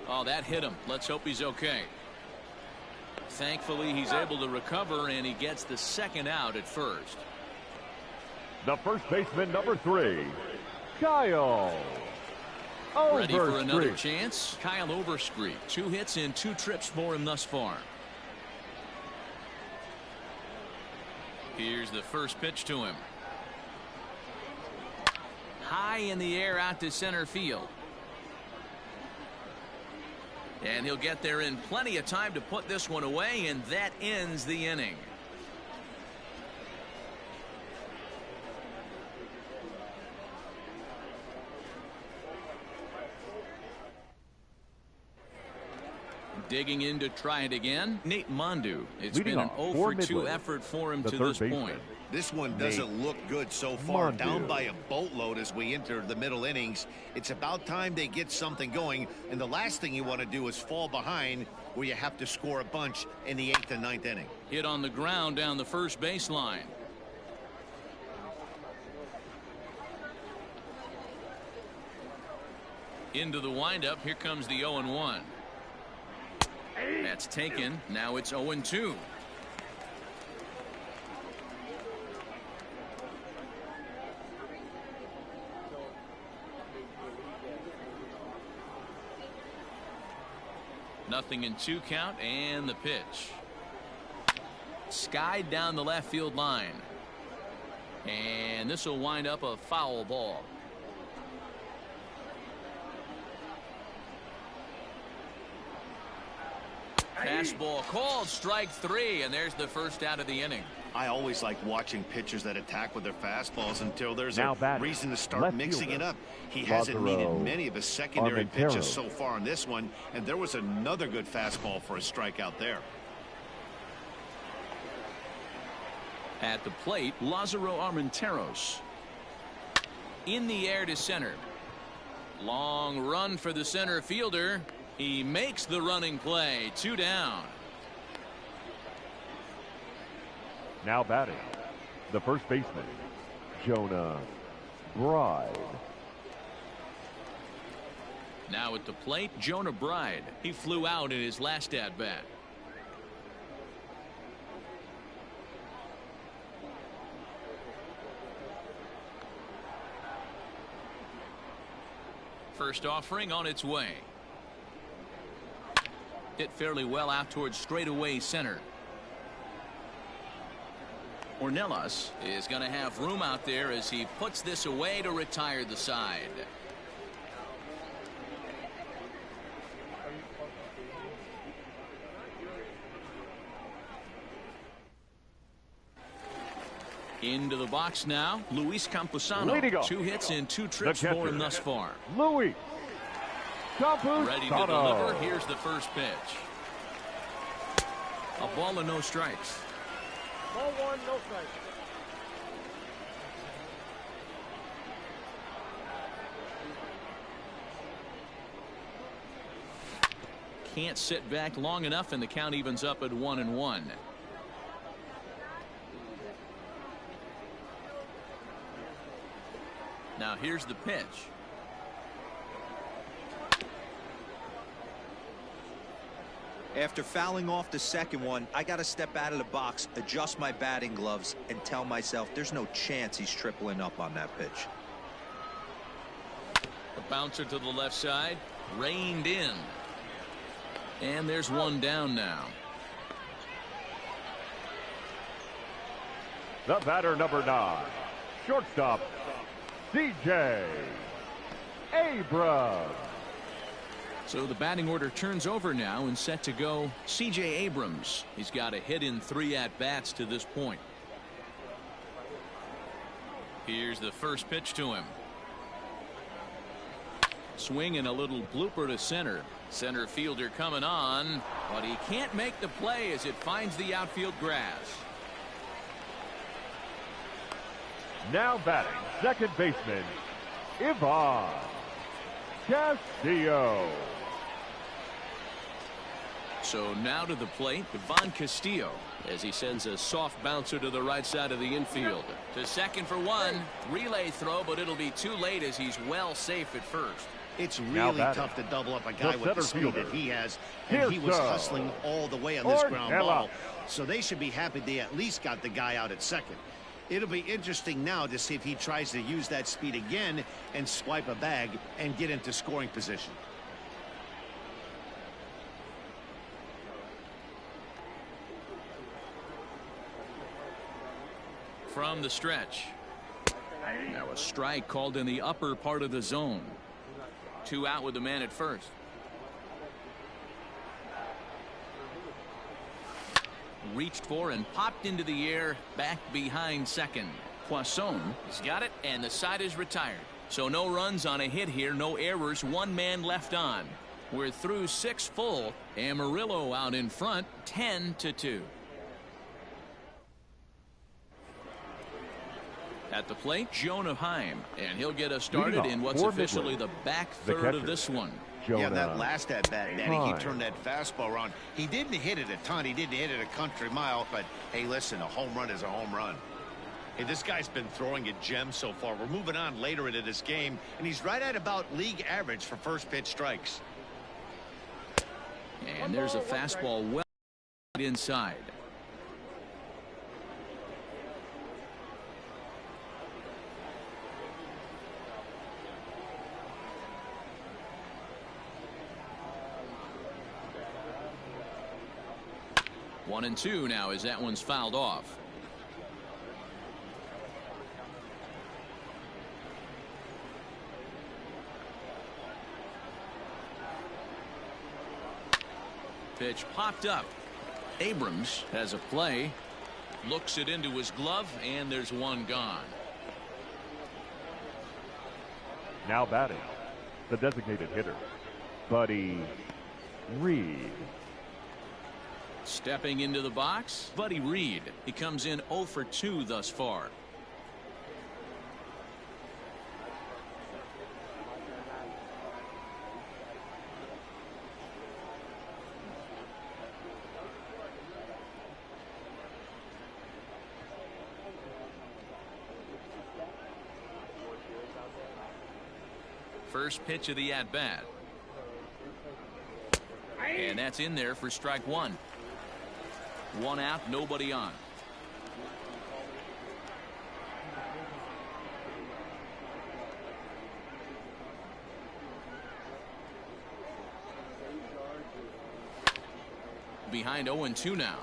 Oh, that hit him. Let's hope he's okay. Thankfully, he's able to recover, and he gets the second out at first. The first baseman, number 3, Kyle Ready for another chance. Kyle Overstreet. 2 hits and 2 trips for him thus far. Here's the first pitch to him. High in the air out to center field. And he'll get there in plenty of time to put this one away, and that ends the inning. Digging in to try it again, Nate Mondu. It's been an 0-for-2 effort for him to this point. This one doesn't look good so far. Down by a boatload as we enter the middle innings. It's about time they get something going, and the last thing you want to do is fall behind where you have to score a bunch in the 8th and 9th inning. Hit on the ground down the first baseline. Into the windup. Here comes the 0-1. That's taken. Now it's 0-2. Nothing in 2 count, and the pitch. Skied down the left field line. And this will wind up a foul ball. Fastball called, strike 3, and there's the first out of the inning. I always like watching pitchers that attack with their fastballs until there's a reason to start mixing it up. He hasn't needed many of his secondary pitches so far in this one, and there was another good fastball for a strikeout there. At the plate, Lázaro Armenteros. In the air to center. Long run for the center fielder. He makes the running play. 2 down. Now batting, the first baseman, Jonah Bride. Now at the plate, Jonah Bride. He flew out in his last at-bat. First offering on its way. Hit fairly well out towards straightaway center. Ornelas is going to have room out there as he puts this away to retire the side. Into the box now, Luis Camposano. 2 hits and 2 trips for him thus far. Luis Camposano. Ready to deliver. Here's the first pitch. A ball and no strikes. Ball one, no strike. Can't sit back long enough, and the count evens up at 1-1. Now here's the pitch. After fouling off the second one, I got to step out of the box, adjust my batting gloves, and tell myself there's no chance he's tripling up on that pitch. A bouncer to the left side, reined in. And there's one down now. The batter, number 9, shortstop, CJ Abrams. So the batting order turns over now and set to go CJ Abrams. He's got a hit in 3 at-bats to this point. Here's the first pitch to him. Swing and a little blooper to center. Center fielder coming on, but he can't make the play as it finds the outfield grass. Now batting, second baseman, Ivan Castillo. So now to the plate, Ivan Castillo, as he sends a soft bouncer to the right side of the infield. To second for one. Relay throw, but it'll be too late as he's well safe at first. It's really tough to double up a guy with the speed that he has, and he was hustling all the way on this ground ball. So they should be happy they at least got the guy out at second. It'll be interesting now to see if he tries to use that speed again and swipe a bag and get into scoring position. From the stretch. Now a strike called in the upper part of the zone. 2 out with the man at first. Reached for and popped into the air back behind second. Poisson has got it, and the side is retired. So no runs on a hit here, no errors, 1 man left on. We're through 6 full. Amarillo out in front, 10-2. At the plate, Jonah Heim, and he'll get us started in what's officially the back third of this one. Yeah, that last at bat, Manny, he turned that fastball around. He didn't hit it a ton. He didn't hit it a country mile, but hey, listen, a home run is a home run. Hey, this guy's been throwing a gem so far. We're moving on later into this game, and he's right at about league average for first pitch strikes. And there's a fastball well inside. One and two now as that one's fouled off. Pitch popped up. Abrams has a play. Looks it into his glove, and there's one gone. Now batting, the designated hitter, Buddy Reed. Stepping into the box, Buddy Reed. He comes in 0 for 2 thus far. First pitch of the at-bat. And that's in there for strike one. 1 out, nobody on. Behind 0-2 now.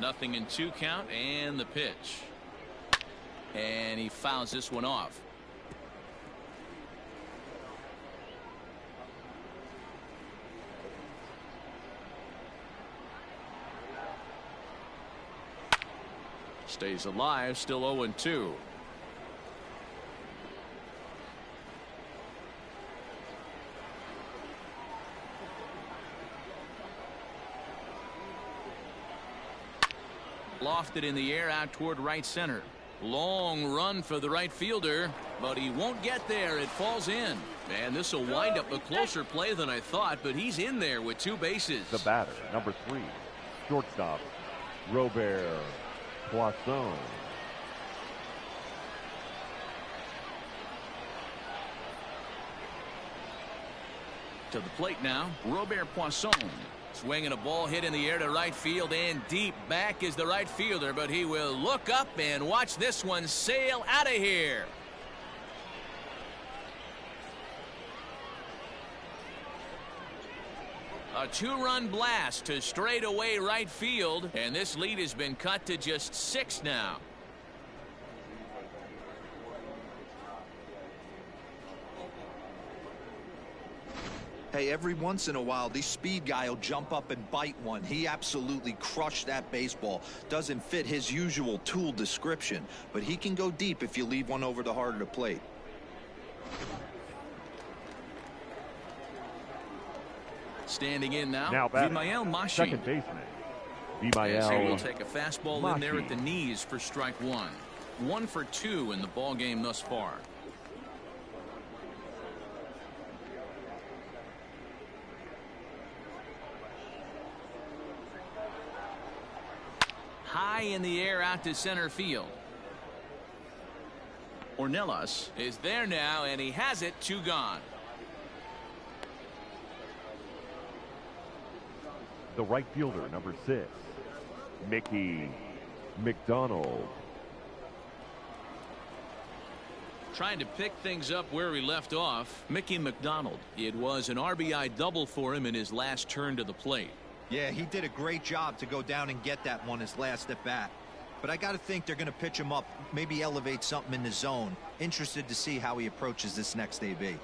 Nothing in 2 count, and the pitch. And he fouls this one off. Stays alive, still 0-2. Lofted in the air out toward right center. Long run for the right fielder, but he won't get there. It falls in. And this will wind up a closer play than I thought, but he's in there with 2 bases. The batter, number 3, shortstop, Robert Poisson. To the plate now, Robert Poisson. Swinging a ball hit in the air to right field, and deep back is the right fielder, but he will look up and watch this one sail out of here. A 2-run blast to straightaway right field, and this lead has been cut to just 6 now. Hey, every once in a while, this speed guy will jump up and bite one. He absolutely crushed that baseball. Doesn't fit his usual tool description, but he can go deep if you leave one over the heart of the plate. Standing in now batting, Vimael Machi. second baseman, As he will Vimael take a fastball Machi. in there at the knees for strike 1. 1 for 2 in the ball game thus far. High in the air out to center field. Ornelas is there now, and he has it. 2 gone. The right fielder, number 6, Mickey McDonald. Trying to pick things up where he left off, Mickey McDonald. It was an RBI double for him in his last turn to the plate. Yeah, he did a great job to go down and get that one his last at bat. But I got to think they're going to pitch him up, maybe elevate something in the zone. Interested to see how he approaches this next AB.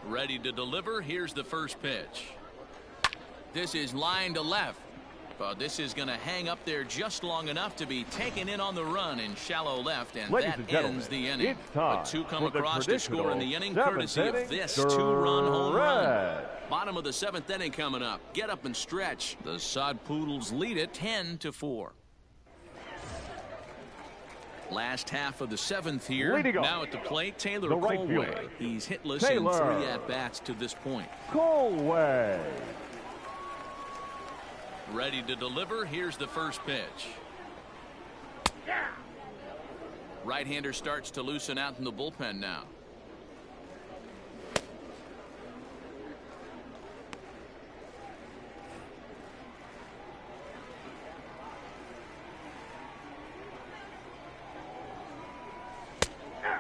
Ready to deliver. Here's the first pitch. This is line to left, but this is going to hang up there just long enough to be taken in on the run in shallow left, and Ladies that and gentlemen, ends the inning. it's time But 2 come for the across to score in the traditional inning, courtesy of seventh this inning 2-run home run. stretch. Bottom of the 7th inning coming up. Get up and stretch. The Sod Poodles lead it 10-4. Last half of the 7th here. Leading off, now at the plate, Taylor the right Colway. fielder, He's hitless Taylor in 3 at-bats to this point. Colway. Ready to deliver. Here's the first pitch. Right-hander starts to loosen out in the bullpen now.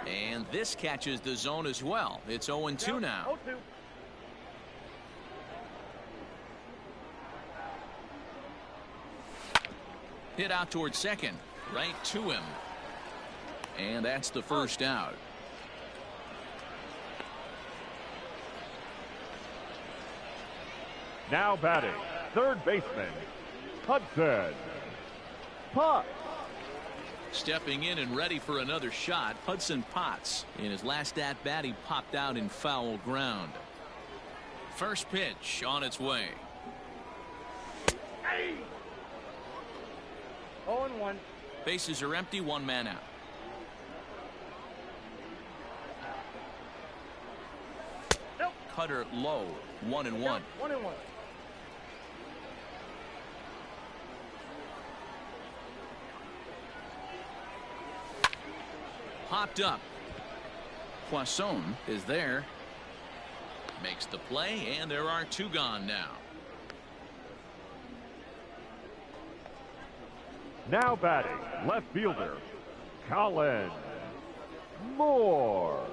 And this catches the zone as well. It's 0-2 now. 0-2. Hit out towards second. Right to him. And that's the first out. Now batting, third baseman, Hudson Potts. Stepping in and ready for another shot, Hudson Potts. In his last at-bat, he popped out in foul ground. First pitch on its way. 0-1. Bases are empty, 1 man out. Nope. Cutter low, 1-1. 1-1. Popped up. Poisson is there. Makes the play, and there are 2 gone now. Now batting, left fielder, Colin Moore.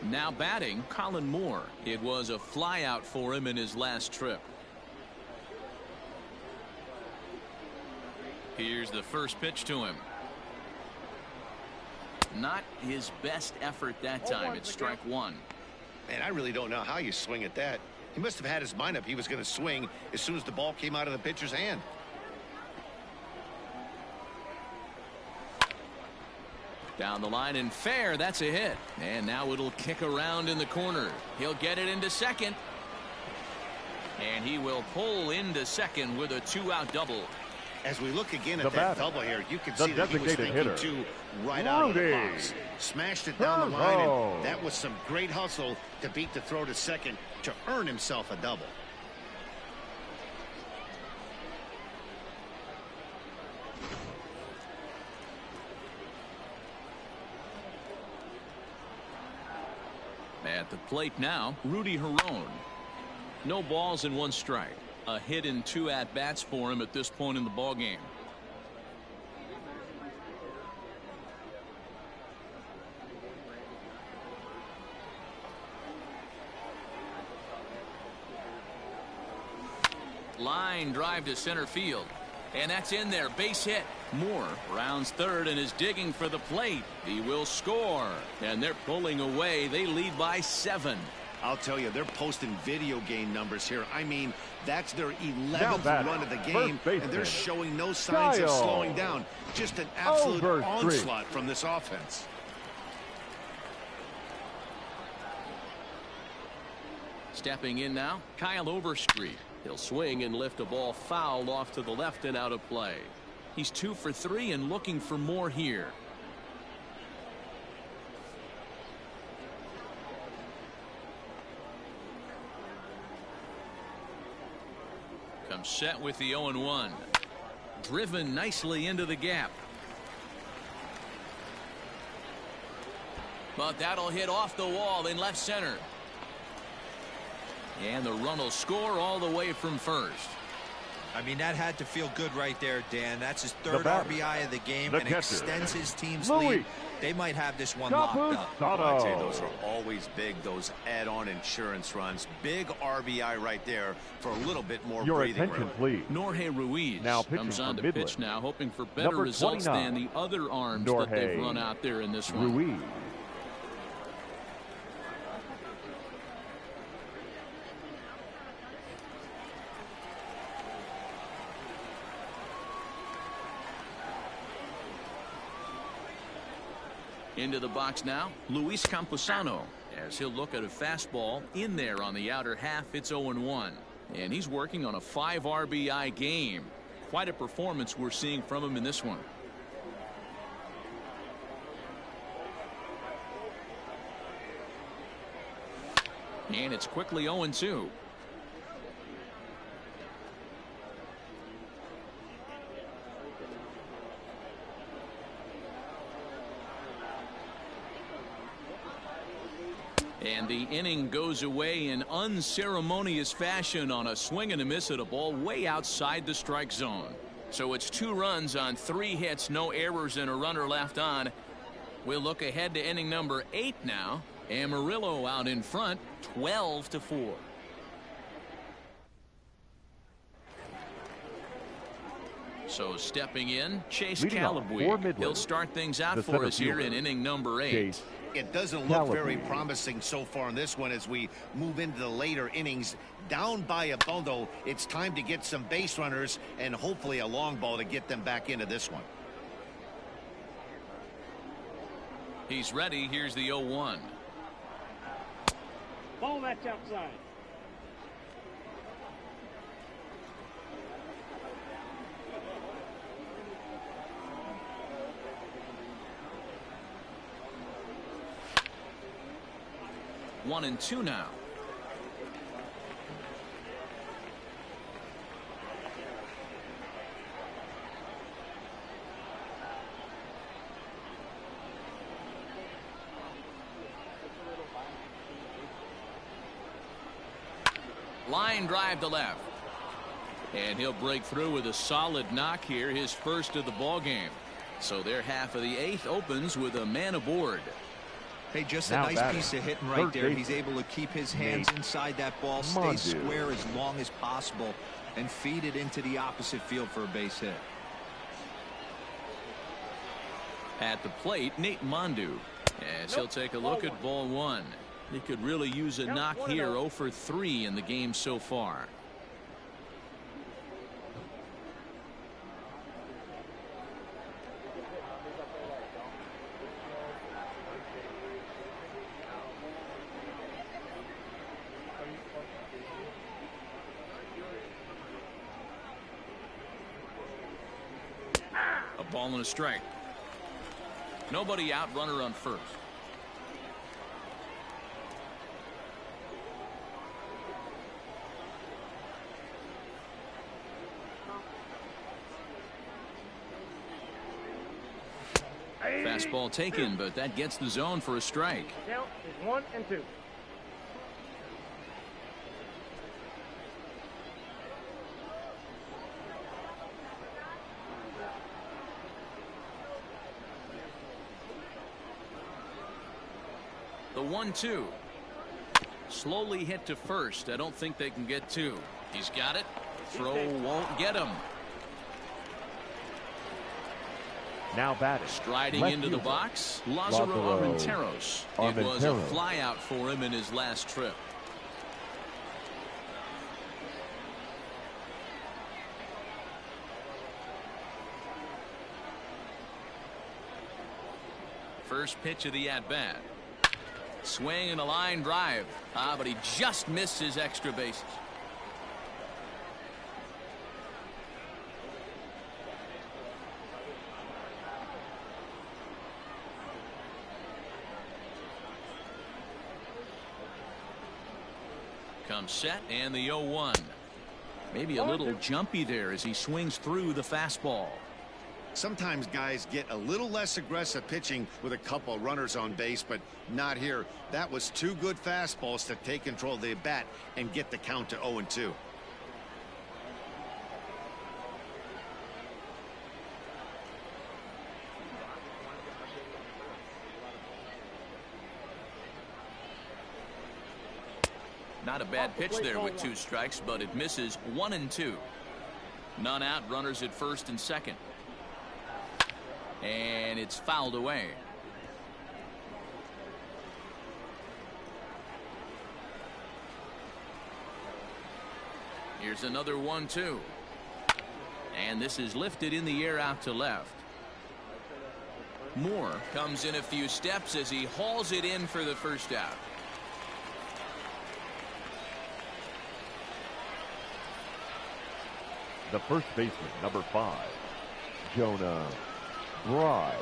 Now batting, Colin Moore. It was a flyout for him in his last trip. Here's the first pitch to him. Not his best effort that time. It's strike one. Man, I really don't know how you swing at that. He must have had his mind up he was going to swing as soon as the ball came out of the pitcher's hand. Down the line and fair. That's a hit. And now it'll kick around in the corner. He'll get it into second. And he will pull into second with a 2-out double. As we look again at that double here, you can see that he was thinking hitter, two right out of the box. Smashed it down the line, and that was some great hustle to beat the throw to second to earn himself a double. At the plate now, Rudy Herron. No balls and 1 strike. A hit in 2 at-bats for him at this point in the ballgame. Line drive to center field. And that's in there. Base hit. Moore rounds third and is digging for the plate. He will score. And they're pulling away. They lead by 7. I'll tell you, they're posting video game numbers here. I mean, that's their 11th run of the game, and they're showing no signs of slowing down. Just an absolute onslaught from this offense. Stepping in now, Kyle Overstreet. He'll swing and lift a ball foul off to the left and out of play. He's 2 for 3 and looking for more here. Comes set with the 0-1. Driven nicely into the gap. But that'll hit off the wall in left center. And the run will score all the way from first. I mean, that had to feel good right there, Dan. That's his 3rd RBI of the game and extends his team's lead. They might have this one locked up. I'd say those are always big, those add-on insurance runs. Big RBI right there for a little bit more breathing room. Please. Norge Ruiz now comes on to Midland. pitch now, hoping for better results than the other arms that they've run out there in this one. Ruiz. Into the box now, Luis Camposano, as he'll look at a fastball in there on the outer half. It's 0-1, and he's working on a 5 RBI game. Quite a performance we're seeing from him in this one. And it's quickly 0-2. And the inning goes away in unceremonious fashion on a swing and a miss at a ball way outside the strike zone. So it's 2 runs on 3 hits, no errors, and a runner left on. We'll look ahead to inning number 8 now. Amarillo out in front, 12-4. So stepping in, Chase Calabwe. He'll start things out for us here in inning number 8. It doesn't look very promising so far in this one as we move into the later innings. Down by a bundle, it's time to get some base runners and hopefully a long ball to get them back into this one. He's ready. Here's the 0-1. Ball that's outside. One and 2 now. Line drive to left. And he'll break through with a solid knock here, his first of the ball game. So their half of the 8th opens with a man aboard. Hey, just a Now nice batting. piece of hitting right Third there. baseman. He's able to keep his hands Name inside that ball, stay Mondu. square as long as possible, and feed it into the opposite field for a base hit. At the plate, Nate Mondu. As he'll take a look at ball one. He could really use a knock here. 0 for 3 in the game so far. A ball and a strike. Nobody out, runner on first. Fastball taken, but that gets the zone for a strike. Count is 1 and 2. The 1-2. Slowly hit to first. I don't think they can get 2. He's got it. Throw won't get him. Now batting. Striding Left into the fielder. box, Lázaro Armenteros. It was a Armenteros. flyout for him in his last trip. First pitch of the at-bat. Swing and a line drive. But he just missed his extra bases. Comes set and the 0-1. Maybe a little jumpy there as he swings through the fastball. Sometimes guys get a little less aggressive pitching with a couple runners on base, but not here. That was 2 good fastballs to take control of the bat and get the count to 0-2. Not a bad pitch there with 2 strikes, but it misses 1 and 2. None out, runners at first and second. And it's fouled away. Here's another 1-2. And this is lifted in the air out to left. Moore comes in a few steps as he hauls it in for the first out. The first baseman, number 5, Jonah Bride.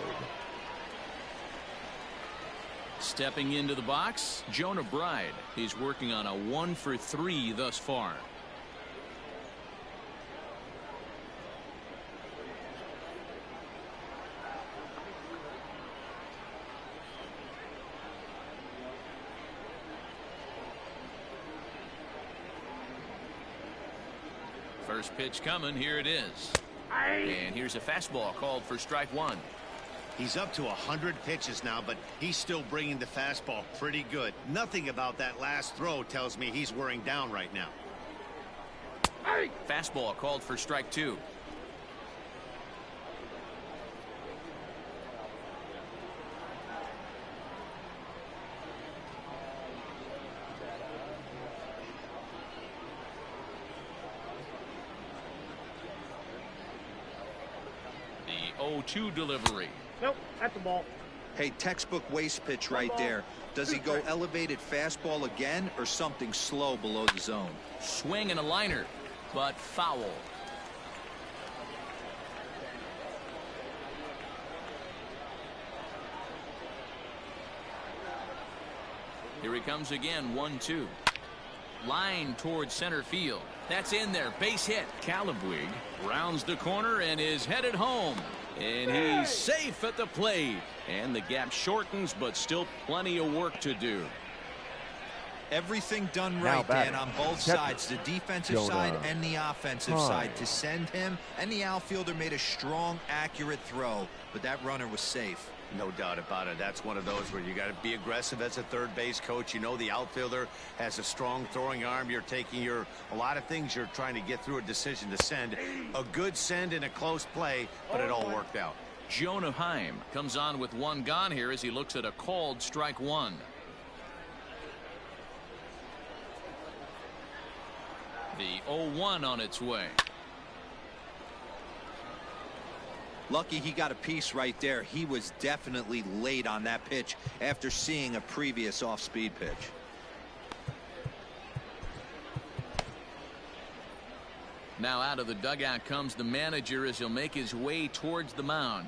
Stepping into the box, Jonah Bride. He's working on a 1 for 3 thus far. First pitch coming. Here it is. And here's a fastball called for strike 1. He's up to 100 pitches now, but he's still bringing the fastball pretty good. Nothing about that last throw tells me he's wearing down right now. Fastball called for strike 2. The 0-2 delivery. Nope, that's the ball. Hey, textbook waste pitch right there. Does he go elevated fastball again or something slow below the zone? Swing and a liner, but foul. Here he comes again. 1-2. Line towards center field. That's in there. Base hit. Calabwig rounds the corner and is headed home. And he's safe at the plate. And the gap shortens, but still plenty of work to do. Everything done Now right, Dan, batting. on both Catcher, sides, the defensive Jonah side and the offensive Bride. side. To send him, and the outfielder made a strong, accurate throw, but that runner was safe. No doubt about it. That's one of those where you got to be aggressive as a third base coach. You know the outfielder has a strong throwing arm. You're taking a lot of things you're trying to get through a decision to send. A good send in a close play, but it all worked out. Jonah Heim comes on with one gone here as he looks at a called strike one. The 0-1 on its way. Lucky he got a piece right there. He was definitely late on that pitch after seeing a previous off-speed pitch. Now out of the dugout comes the manager as he'll make his way towards the mound.